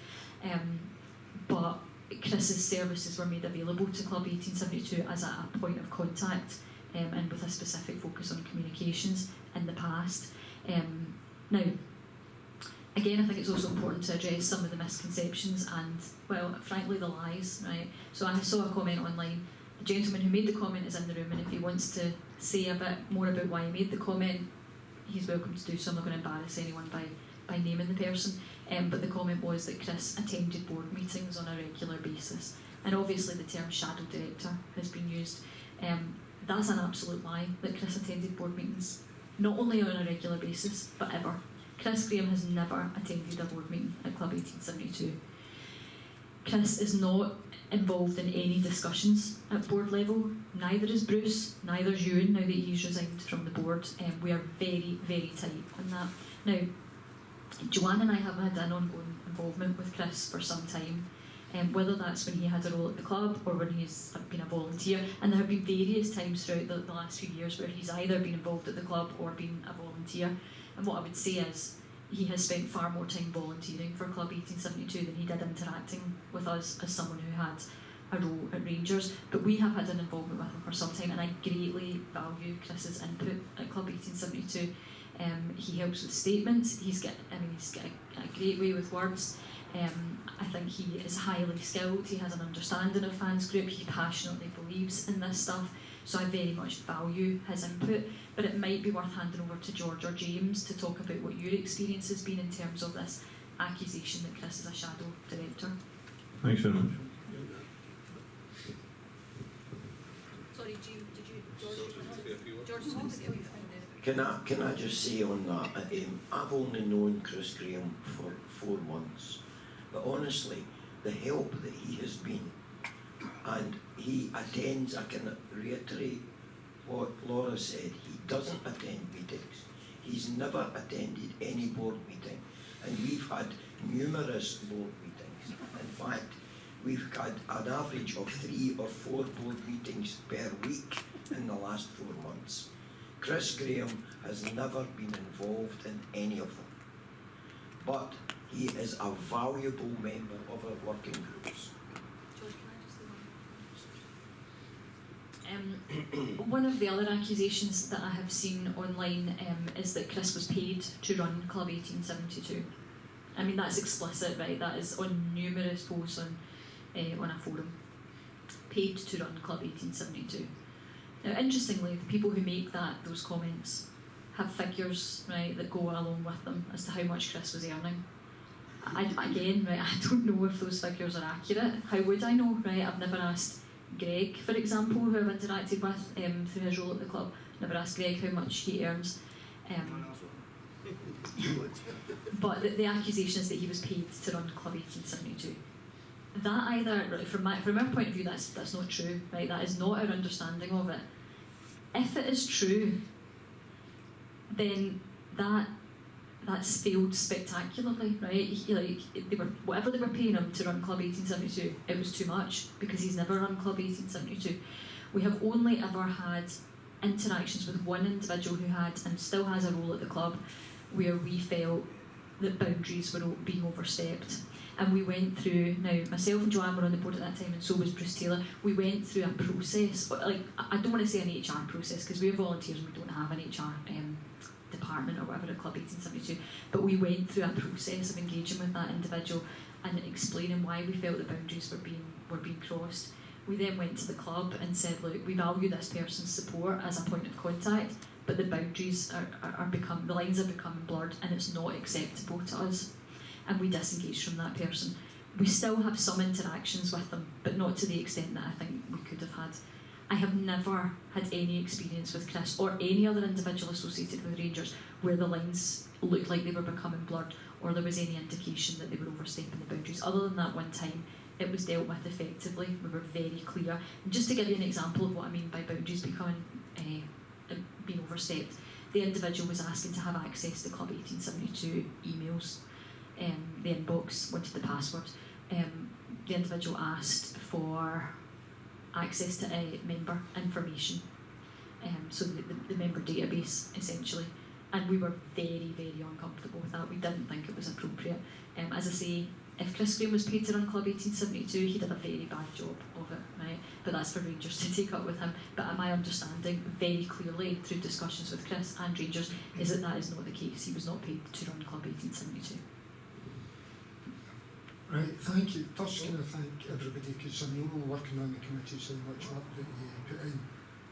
But Chris's services were made available to Club 1872 as a point of contact, and with a specific focus on communications in the past. Now, again, I think it's also important to address some of the misconceptions and, well, frankly, the lies, right? So I saw a comment online. The gentleman who made the comment is in the room, and if he wants to say a bit more about why he made the comment, he's welcome to do so. I'm not going to embarrass anyone by naming the person. But the comment was that Chris attended board meetings on a regular basis. And obviously the term shadow director has been used. That's an absolute lie, that Chris attended board meetings, not only on a regular basis, but ever. Chris Graham has never attended a board meeting at Club 1872. Chris is not involved in any discussions at board level. Neither is Bruce, neither is Ewan, now that he's resigned from the board. We are very, very tight on that. Now, Joanne and I have had an ongoing involvement with Chris for some time, whether that's when he had a role at the club or when he's been a volunteer. And there have been various times throughout the last few years where he's either been involved at the club or been a volunteer. And what I would say is he has spent far more time volunteering for Club 1872 than he did interacting with us as someone who had a role at Rangers. But we have had an involvement with him for some time, and I greatly value Chris's input at Club 1872. He helps with statements. He's got a great way with words. I think he is highly skilled. He has an understanding of fans group. He passionately believes in this stuff. So I very much value his input. But it might be worth handing over to George or James to talk about what your experience has been in terms of this accusation that Chris is a shadow director. Thanks very much. Can I just say on that, I've only known Chris Graham for 4 months, but honestly, the help that he has been, and he attends, I can reiterate what Laura said, he doesn't attend meetings. He's never attended any board meeting, and we've had numerous board meetings. In fact, we've had an average of 3 or 4 board meetings per week in the last 4 months. Chris Graham has never been involved in any of them, but he is a valuable member of our working groups. George, can I just say one of the other accusations that I have seen online is that Chris was paid to run Club 1872. I mean, that's explicit, right? That is on numerous posts on a forum. Paid to run Club 1872. Now, interestingly, the people who make those comments have figures, right, that go along with them as to how much Chris was earning. I don't know if those figures are accurate. How would I know, right? I've never asked Greg, for example, who I've interacted with through his role at the club. Never asked Greg how much he earns. But the accusation is that he was paid to run Club 1872. That either, from our point of view, that's not true, right? That is not our understanding of it. If it is true, then that's failed spectacularly, right? Whatever they were paying him to run Club 1872, it was too much, because he's never run Club 1872. We have only ever had interactions with one individual who had and still has a role at the club where we felt that boundaries were being overstepped. And we went through, now myself and Joanne were on the board at that time, and so was Bruce Taylor. We went through a process, but I don't want to say an HR process, because we're volunteers and we don't have an HR department or whatever at Club 1872, but we went through a process of engaging with that individual and explaining why we felt the boundaries were being crossed. We then went to the club and said, look, we value this person's support as a point of contact, but the boundaries the lines are becoming blurred, and it's not acceptable to us. And we disengaged from that person. We still have some interactions with them, but not to the extent that I think we could have had. I have never had any experience with Chris or any other individual associated with Rangers where the lines looked like they were becoming blurred or there was any indication that they were overstepping the boundaries. Other than that one time, it was dealt with effectively. We were very clear. And just to give you an example of what I mean by boundaries becoming being overstepped, the individual was asking to have access to Club 1872 emails. The inbox, wanted the password. The individual asked for access to member information, so the member database essentially, and we were very, very uncomfortable with that. We didn't think it was appropriate. As I say, if Chris Graham was paid to run Club 1872, he did a very bad job of it, right? But that's for Rangers to take up with him. But my understanding, very clearly through discussions with Chris and Rangers, is that is not the case. He was not paid to run Club 1872. Right, thank you. First, can I thank everybody, because I know working on the committee so much work that you put in,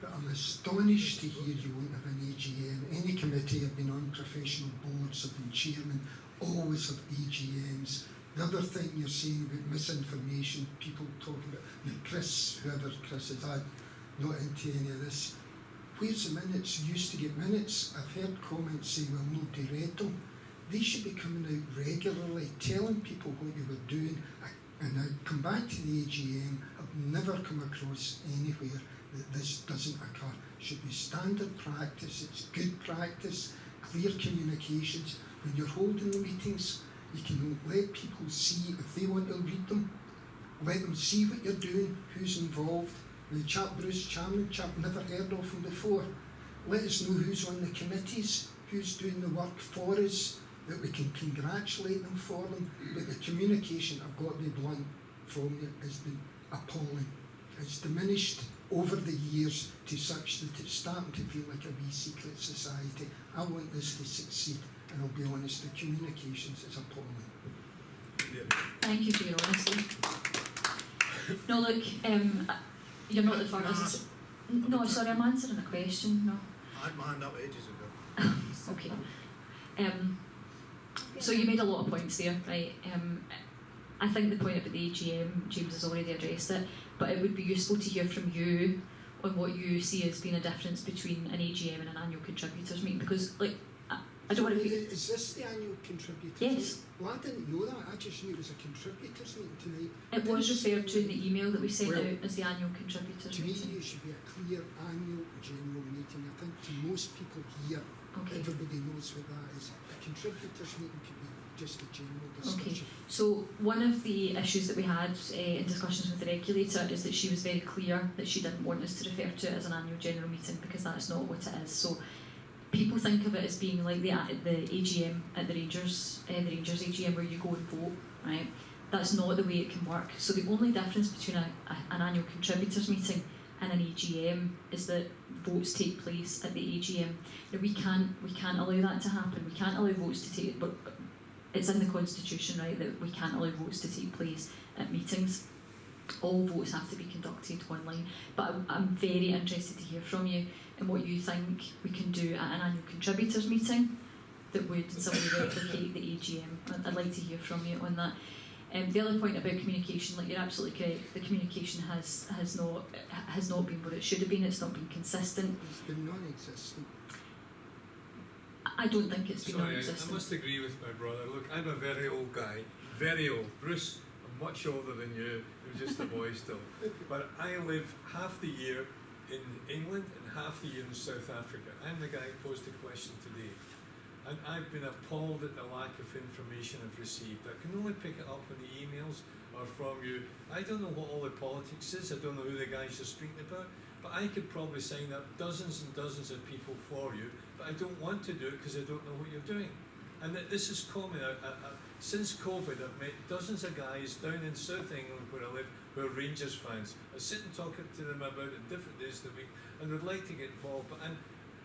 but I'm astonished to hear you won't have an AGM. Any committee I've been on, professional boards, I've been chairman, always have AGMs. The other thing you're saying about misinformation, people talking about whoever Chris is, I'm not into any of this. Where's the minutes? You used to get minutes. I've heard comments saying, well, nobody read them. They should be coming out regularly, telling people what you were doing. And I come back to the AGM, I've never come across anywhere that this doesn't occur. It should be standard practice, it's good practice, clear communications. When you're holding the meetings, you can let people see, if they want to read them, let them see what you're doing, who's involved. The chap Bruce Chairman, never heard of him before. Let us know who's on the committees, who's doing the work for us, that we can congratulate them for them. But the communication, I've got to be blunt, from you has been appalling. It's diminished over the years to such that it's starting to feel like a wee secret society. I want this to succeed, and I'll be honest, the communications is appalling. Thank you for your honesty. No, look, you're not the first. No, sorry, I'm answering a question. No. I had my hand up ages ago. Okay. So you made a lot of points there, right? I think the point about the AGM, James has already addressed it, but it would be useful to hear from you on what you see as being a difference between an AGM and an annual contributors meeting, because like I don't want to. Is this the annual contributors? Yes. Well, I didn't know that. I just knew it was a contributors meeting tonight. It was referred to in the email that we sent out as the annual contributors to meeting. me, it should be a clear annual general meeting. I think to most people here, Okay. everybody knows what that is. A contributors meeting could be just a general discussion. Okay. So one of the issues that we had in discussions with the regulator is that she was very clear that she didn't want us to refer to it as an annual general meeting, because that's not what it is. So people think of it as being like the AGM at the Rangers AGM where you go and vote, right? That's not the way it can work. So the only difference between an annual contributors meeting and an AGM is that votes take place at the AGM. Now we can't allow that to happen. We can't allow votes to take, but it's in the constitution, right, that we can't allow votes to take place at meetings. All votes have to be conducted online. But I'm very interested to hear from you and what you think we can do at an annual contributors meeting that would in some way replicate the AGM. I'd like to hear from you on that. The other point about communication, like you're absolutely correct, the communication has not been what it should have been. It's not been consistent. It's been non-existent. I don't think it's been non-existent. I must agree with my brother. Look, I'm a very old guy, very old. Bruce, I'm much older than you. I'm just a boy still. But I live half the year in England and half the year in South Africa. I'm the guy who posed the question today. And I've been appalled at the lack of information I've received. I can only pick it up in the emails or from you. I don't know what all the politics is. I don't know who the guys are speaking about. But I could probably sign up dozens and dozens of people for you. But I don't want to do it because I don't know what you're doing. And this is common. Since COVID, I've met dozens of guys down in South England where I live who are Rangers fans. I sit and talk to them about it different days of the week and would like to get involved. But I'm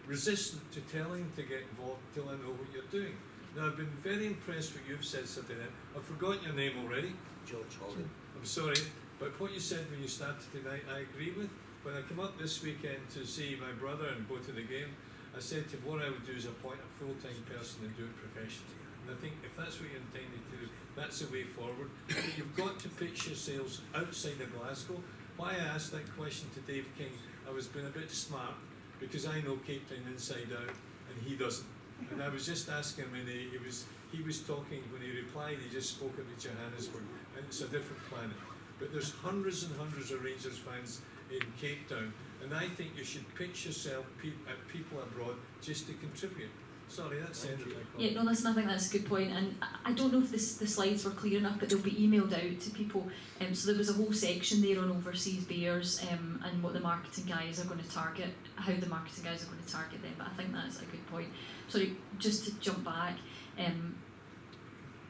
resistant to telling them to get involved until I know what you're doing. Now, I've been very impressed what you've said, Sabina. I've forgotten your name already. George Holden. I'm sorry, but what you said when you started tonight, I agree with. When I come up this weekend to see my brother and go to the game, I said to him what I would do is appoint a full-time person and do it professionally. And I think if that's what you're intending to do, that's the way forward. But you've got to pitch yourselves outside of Glasgow. Why I asked that question to Dave King, I was being a bit smart because I know Cape Town inside out and he doesn't. And I was just asking him, and he was talking, when he replied, he just spoke about Johannesburg, and it's a different planet. But there's hundreds and hundreds of Rangers fans in Cape Town, and I think you should pitch yourself at people abroad just to contribute. Sorry, that's the end of my comment. Yeah, no, listen, I think that's a good point, and I don't know if the slides were clear enough, but they'll be emailed out to people. So there was a whole section there on overseas bears and what the marketing guys are going to target, how the marketing guys are going to target them. But I think that's a good point. Sorry, just to jump back.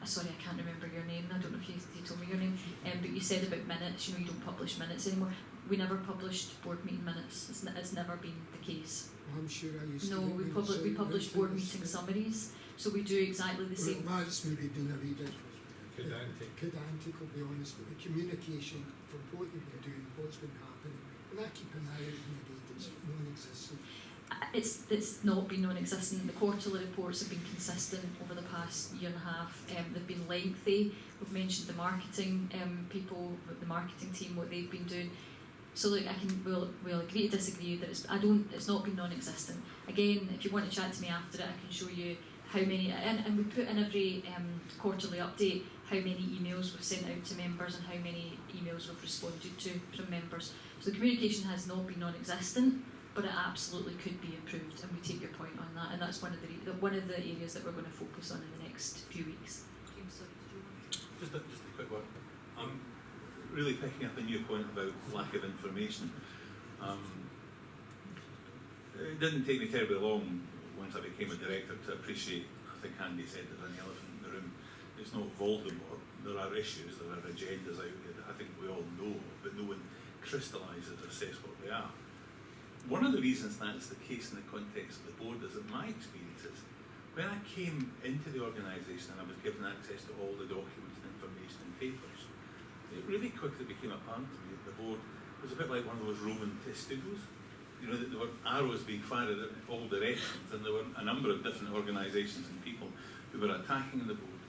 Sorry, I can't remember your name. I don't know if you told me your name. But you said about minutes. You know, you don't publish minutes anymore. We never published board meeting minutes. It's never been the case. Well, I'm sure I used No, to. we publish board meeting summaries. So we do exactly the same. Well, that's maybe been a wee bit Pedantic, I'll be honest, but the communication from what you've been doing, what's been happening, and I keep an eye out on the data, it's non-existent. It's not been non-existent. The quarterly reports have been consistent over the past year and a half. They've been lengthy. We've mentioned the marketing people, the marketing team, what they've been doing. So look, we'll agree to disagree that it's not been non-existent. Again, if you want to chat to me after it, I can show you how many, and we put in every quarterly update how many emails we've sent out to members and how many emails we've responded to from members. So the communication has not been non-existent, but it absolutely could be improved, and we take your point on that, and that's one of the areas that we're going to focus on in the next few weeks. James, sorry, did you want to? Just a quick one. Really picking up on your point about lack of information. It didn't take me terribly long once I became a director to appreciate, I think Andy said there's an elephant in the room. It's not Voldemort. There are issues, there are agendas out there that I think we all know, but no one crystallises or says what they are. One of the reasons that's the case in the context of the board is that my experience is when I came into the organisation and I was given access to all the documents and information and papers, it really quickly became apparent to me that the board was a bit like one of those Roman testigos. You know, that there were arrows being fired in all directions, and there were a number of different organisations and people who were attacking the board.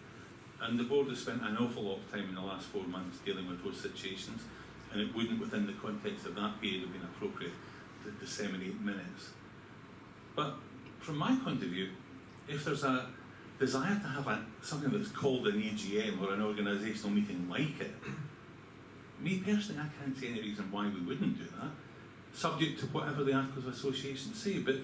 And the board has spent an awful lot of time in the last 4 months dealing with those situations, and it wouldn't, within the context of that period, have been appropriate disseminate minutes. But from my point of view, if there's a desire to have something that's called an AGM or an organisational meeting like it, me personally, I can't see any reason why we wouldn't do that, subject to whatever the Articles of Association say. But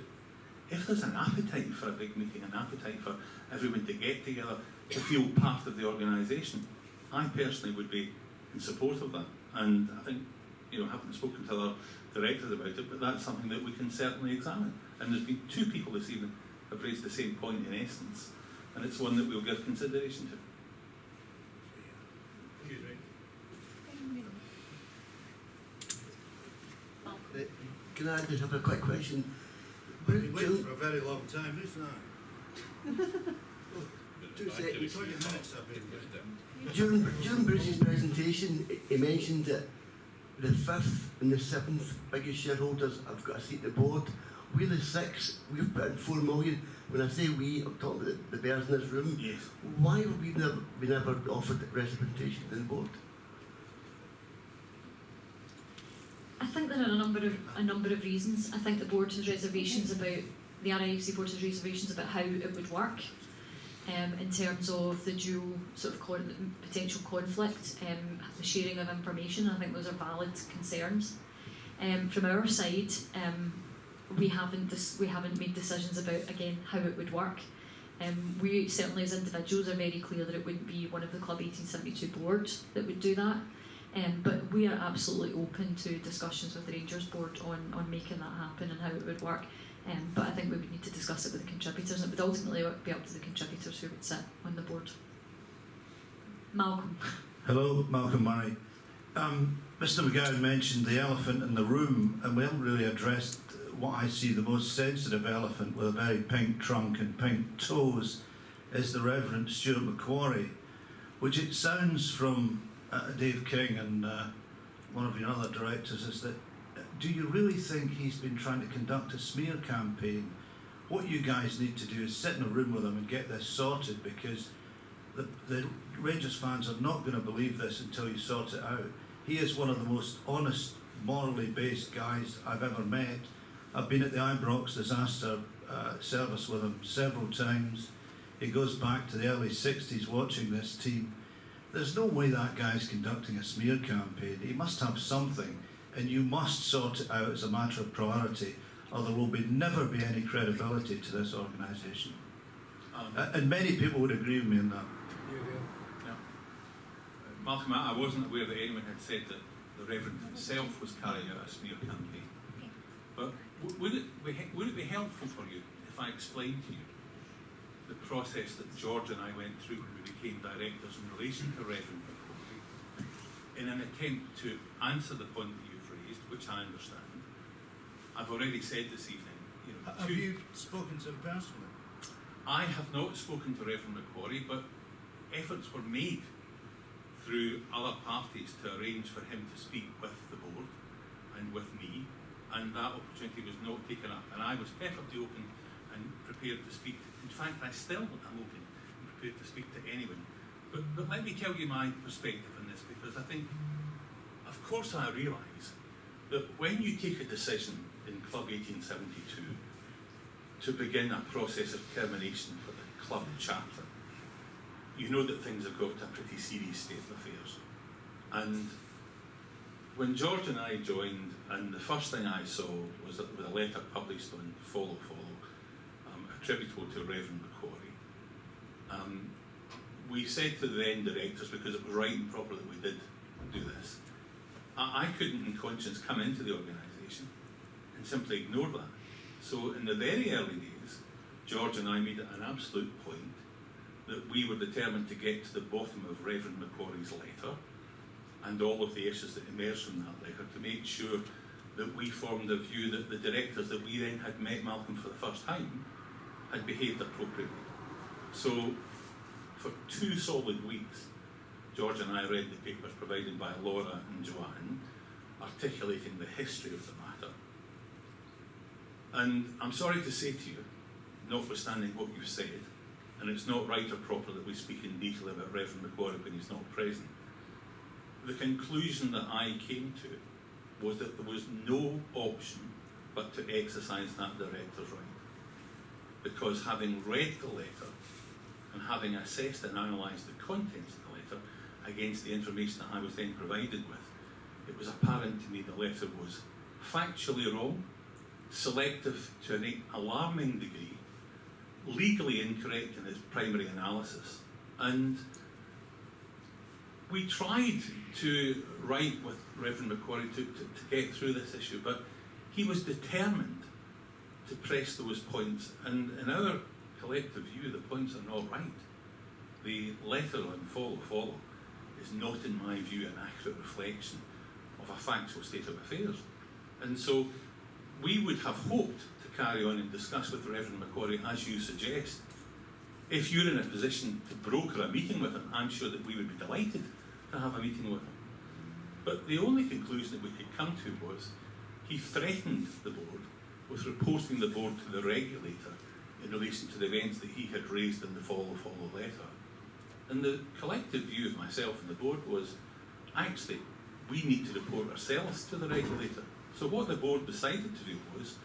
if there's an appetite for a big meeting, an appetite for everyone to get together, to feel part of the organisation, I personally would be in support of that. And I think, haven't spoken to other directors about it, but that's something that we can certainly examine. And there's been 2 people this evening who have raised the same point in essence, and it's one that we'll give consideration to. Can I just have a quick question? We've been waiting for a very long time, isn't it? 2 seconds. 20 minutes I've been During Bruce's presentation, he mentioned that the 5th and the 7th biggest shareholders have got a seat at the board. We're the 6th, we've put in 4 million. When I say we, I'm talking about the bears in this room. Yes. Why have we never offered representation in the board? I think there are a number of reasons. I think the board has reservations about, the RIFC board has reservations about how it would work in terms of the dual sort of potential conflict, the sharing of information. I think those are valid concerns. From our side, we haven't made decisions about, again, how it would work. We certainly as individuals are very clear that it wouldn't be one of the Club 1872 board that would do that. But we are absolutely open to discussions with the Rangers board on making that happen and how it would work. But I think we would need to discuss it with the contributors, and it would ultimately be up to the contributors who would sit on the board. Malcolm. Hello, Malcolm Murray. Mr McGowan mentioned the elephant in the room, and we haven't really addressed what I see the most sensitive elephant with a very pink trunk and pink toes is the Reverend Stuart Macquarie, which it sounds from Dave King and one of your other directors is that, do you really think he's been trying to conduct a smear campaign? What you guys need to do is sit in a room with him and get this sorted, because the Rangers fans are not going to believe this until you sort it out. He is one of the most honest, morally based guys I've ever met. I've been at the Ibrox disaster service with him several times. He goes back to the early 60s watching this team. There's no way that guy's conducting a smear campaign. He must have something, and you must sort it out as a matter of priority, or there will never be any credibility to this organisation. And many people would agree with me on that. Yeah. Malcolm, I wasn't aware that anyone had said that the Reverend himself was carrying out a smear campaign. But would it be helpful for you if I explained to you the process that George and I went through when we became directors in relation to Reverend Macquarie, in an attempt to answer the point that you've raised, which I understand? I've already said this evening. Have you spoken to him personally? I have not spoken to Reverend Macquarie, but efforts were made through other parties to arrange for him to speak with the board and with me, and that opportunity was not taken up. And I was perfectly open and prepared to speak. In fact, I still am open and prepared to speak to anyone. But let me tell you my perspective on this, because I think, of course I realise that when you take a decision in Club 1872 to begin a process of termination for the club charter, you know that things have got to a pretty serious state of affairs. And when George and I joined, and the first thing I saw was that with a letter published on Follow, attributable to Reverend Macquarie, we said to the then directors, because it was right and proper that we did do this, I couldn't in conscience come into the organisation and simply ignore that. So in the very early days, George and I made it an absolute point that we were determined to get to the bottom of Reverend Macquarie's letter and all of the issues that emerged from that letter, to make sure that we formed a view that the directors that we then had met Malcolm for the first time had behaved appropriately. So for 2 solid weeks, George and I read the papers provided by Laura and Joanne, articulating the history of the matter. And I'm sorry to say to you, notwithstanding what you've said, and it's not right or proper that we speak in detail about Reverend Macquarie when he's not present, the conclusion that I came to was that there was no option but to exercise that director's right. Because having read the letter and having assessed and analysed the contents of the letter against the information that I was then provided with, it was apparent to me the letter was factually wrong, selective to an alarming degree, legally incorrect in its primary analysis, and we tried to write with Reverend Macquarie to get through this issue, but he was determined to press those points, and in our collective view, the points are not right. The letter on follow is not, in my view, an accurate reflection of a factual state of affairs. And so we would have hoped to carry on and discuss with Reverend Macquarie, as you suggest. If you're in a position to broker a meeting with him, I'm sure that we would be delighted to have a meeting with him. But the only conclusion that we could come to was he threatened the board with reporting the board to the regulator in relation to the events that he had raised in the follow letter. And the collective view of myself and the board was, actually, we need to report ourselves to the regulator. So what the board decided to do was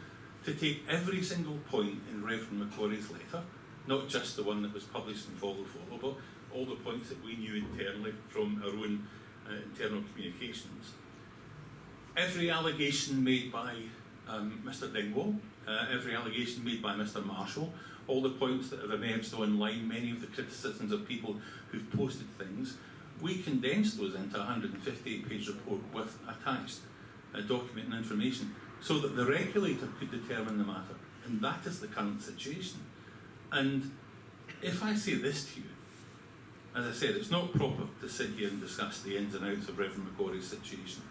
to take every single point in Reverend Macquarie's letter, not just the one that was published in follow, but all the points that we knew internally from our own internal communications. Every allegation made by Mr. Dingwall, every allegation made by Mr. Marshall, all the points that have emerged online, many of the criticisms of people who've posted things, we condensed those into a 158-page report with attached document and information so that the regulator could determine the matter. And that is the current situation. And if I say this to you, as I said, it's not proper to sit here and discuss the ins and outs of Reverend Macquarie's situation.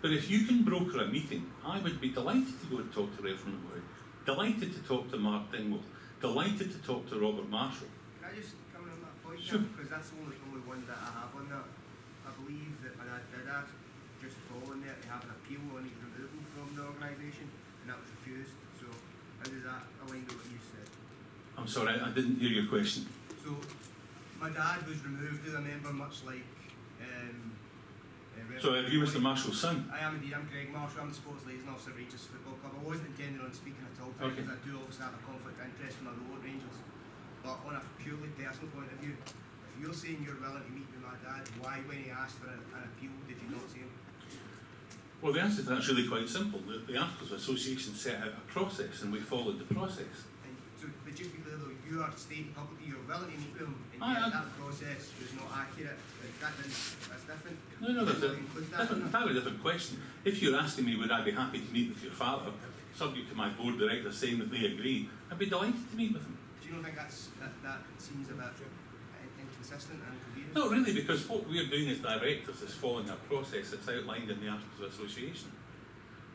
But if you can broker a meeting, I would be delighted to go and talk to Reverend Macquarie, delighted to talk to Mark Dingwall, delighted to talk to Robert Marshall. Can I just come in on that point? Sure. Because that's the only one that I have on that. I believe that my dad did ask, just following there, to have an appeal on his removal from the organisation, and that was refused. So how does that align with what you said? I'm sorry, I didn't hear your question. So my dad was removed as a member, much like So are you Mr. Marshall's son? I am indeed. I'm Greg Marshall. I'm the sports liaison officer of Rangers Football Club. I wasn't intending on speaking at all today because I do obviously have a conflict of interest when I role at Rangers. But on a purely personal point of view, if you're saying you're willing to meet with my dad, why, when he asked for an appeal, did you not see him? Well, the answer to that's really quite simple. The Articles of Association set out a process, and we followed the process. And so, but just be clear though, you are stating publicly you're willing to meet with him, and yet that process was not accurate. Like, that's different. No, that's an entirely different question. If you're asking me, would I be happy to meet with your father, subject to my board director saying that they agree, I'd be delighted to meet with him. Do you not think that seems a bit inconsistent and incoherent? No, really, because what we're doing as directors is following a process that's outlined in the Articles of Association.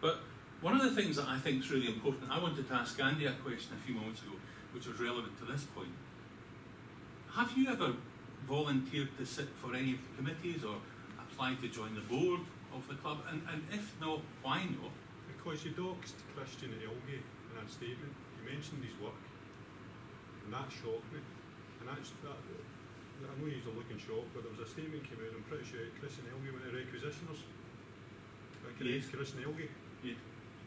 But one of the things that I think is really important, I wanted to ask Andy a question a few moments ago, which was relevant to this point. Have you ever volunteered to sit for any of the committees or applied to join the board of the club? And if not, why not? Because you doxed Christian Elgay in that statement. You mentioned his work, and that shocked me. And I know he's looking shocked, but there was a statement came out, I'm pretty sure Christian Elgay went to requisitioners. Yes. Christian Elgay. Yeah.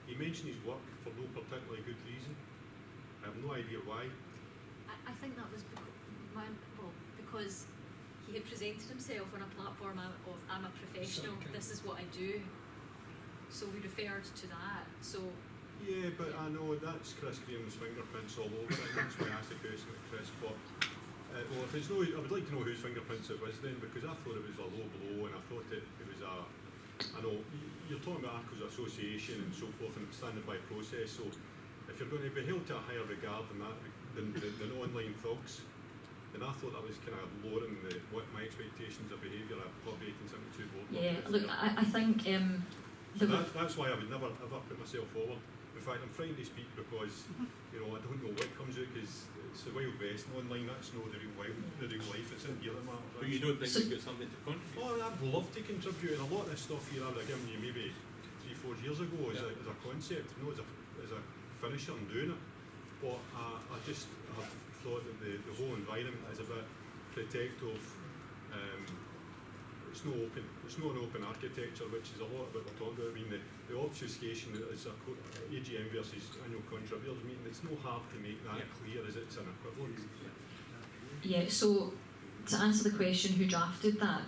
He mentioned his work for no particularly good reason. I have no idea why. I think that was because he had presented himself on a platform of I'm a professional, this is what I do. So we referred to that. So yeah, but I know that's Chris Graham's fingerprints all over it. That's why I asked the question at Chris. But well, if it's no, I would like to know whose fingerprints it was then, because I thought it was a low blow, and I thought it was a. I know you're talking about Articles of Association and so forth, and it's standard by process. So if you're going to be held to a higher regard than that, than online thugs, then I thought that was kind of lowering what my expectations of behaviour at Club 1872 board. Yeah, look, I think that's why I would never ever put myself forward. In fact, I'm frightened to speak because you know I don't know what comes out, because it's the Wild West and online. That's not the real life. It's in here that matters. But you don't think you've got something to contribute? Oh, I'd love to contribute, and a lot of this stuff here I would have given you maybe 3-4 years ago as a concept, not as a finisher and doing it. But I just have thought that the whole environment is a bit protective, it's no an open architecture, which is a lot of what we're talking about. I mean, the obfuscation is AGM versus annual contributors meeting. It's no hard to make that clear as it's an equivalent. Yeah, so to answer the question, who drafted that,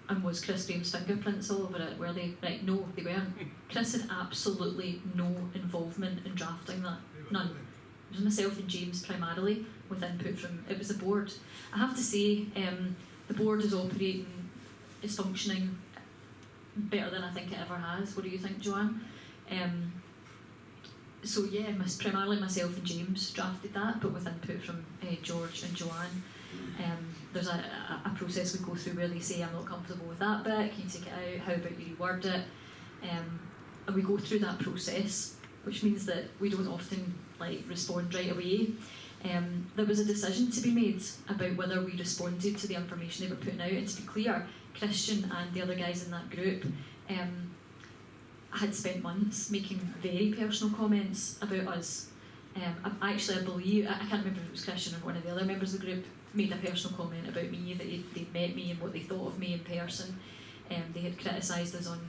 and was Chris Graham's fingerprints all over it? Were they? Right, no, they weren't. Chris had absolutely no involvement in drafting that. None. It was myself and James primarily, with input from, it was the board. I have to say, the board is functioning better than I think it ever has. What do you think, Joanne? So yeah, primarily myself and James drafted that, but with input from George and Joanne. There's a process we go through where they say, I'm not comfortable with that bit, can you take it out, how about you reword it? And we go through that process, which means that we don't often respond right away. There was a decision to be made about whether we responded to the information they were putting out, and to be clear, Christian and the other guys in that group had spent months making very personal comments about us. I believe, I can't remember if it was Christian or one of the other members of the group, made a personal comment about me, that they'd met me and what they thought of me in person. They had criticised us on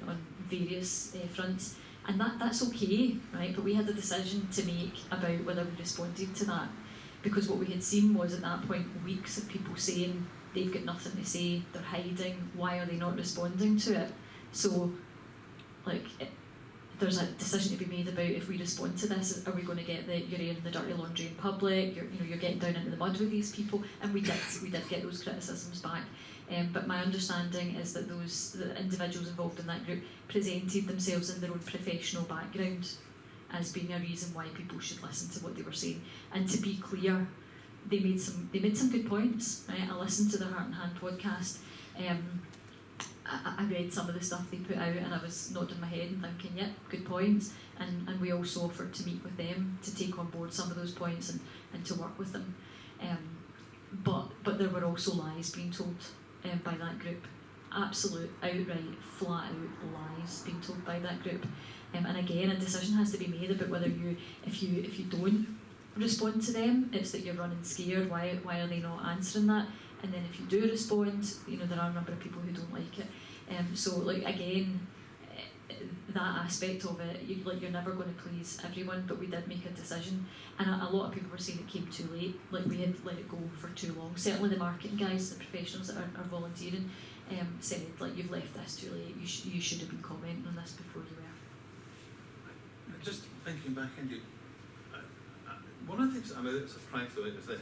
various fronts, and that's okay, right? But we had a decision to make about whether we responded to that, because what we had seen was at that point weeks of people saying they've got nothing to say, they're hiding, why are they not responding to it? So, there's a decision to be made about, if we respond to this, are we going to get you're airing the dirty laundry in public, you're getting down into the mud with these people, and we did get those criticisms back. But my understanding is that the individuals involved in that group presented themselves in their own professional background as being a reason why people should listen to what they were saying. And to be clear, they made some good points. Right? I listened to the Heart and Hand podcast. I read some of the stuff they put out, and I was nodding my head and thinking, yeah, good points. And we also offered to meet with them to take on board some of those points and to work with them. But there were also lies being told by that group. Absolute, outright, flat out lies being told by that group. And again, a decision has to be made about whether if you don't respond to them, it's that you're running scared. Why are they not answering that? And then if you do respond, there are a number of people who don't like it. So again, that aspect of it, you're never going to please everyone, but we did make a decision, and a lot of people were saying it came too late, we had let it go for too long. Certainly the marketing guys, the professionals that are volunteering, said you've left this too late, you should have been commenting on this before you were. Just thinking back, Andy, one of the things that I'm a bit surprised about is this.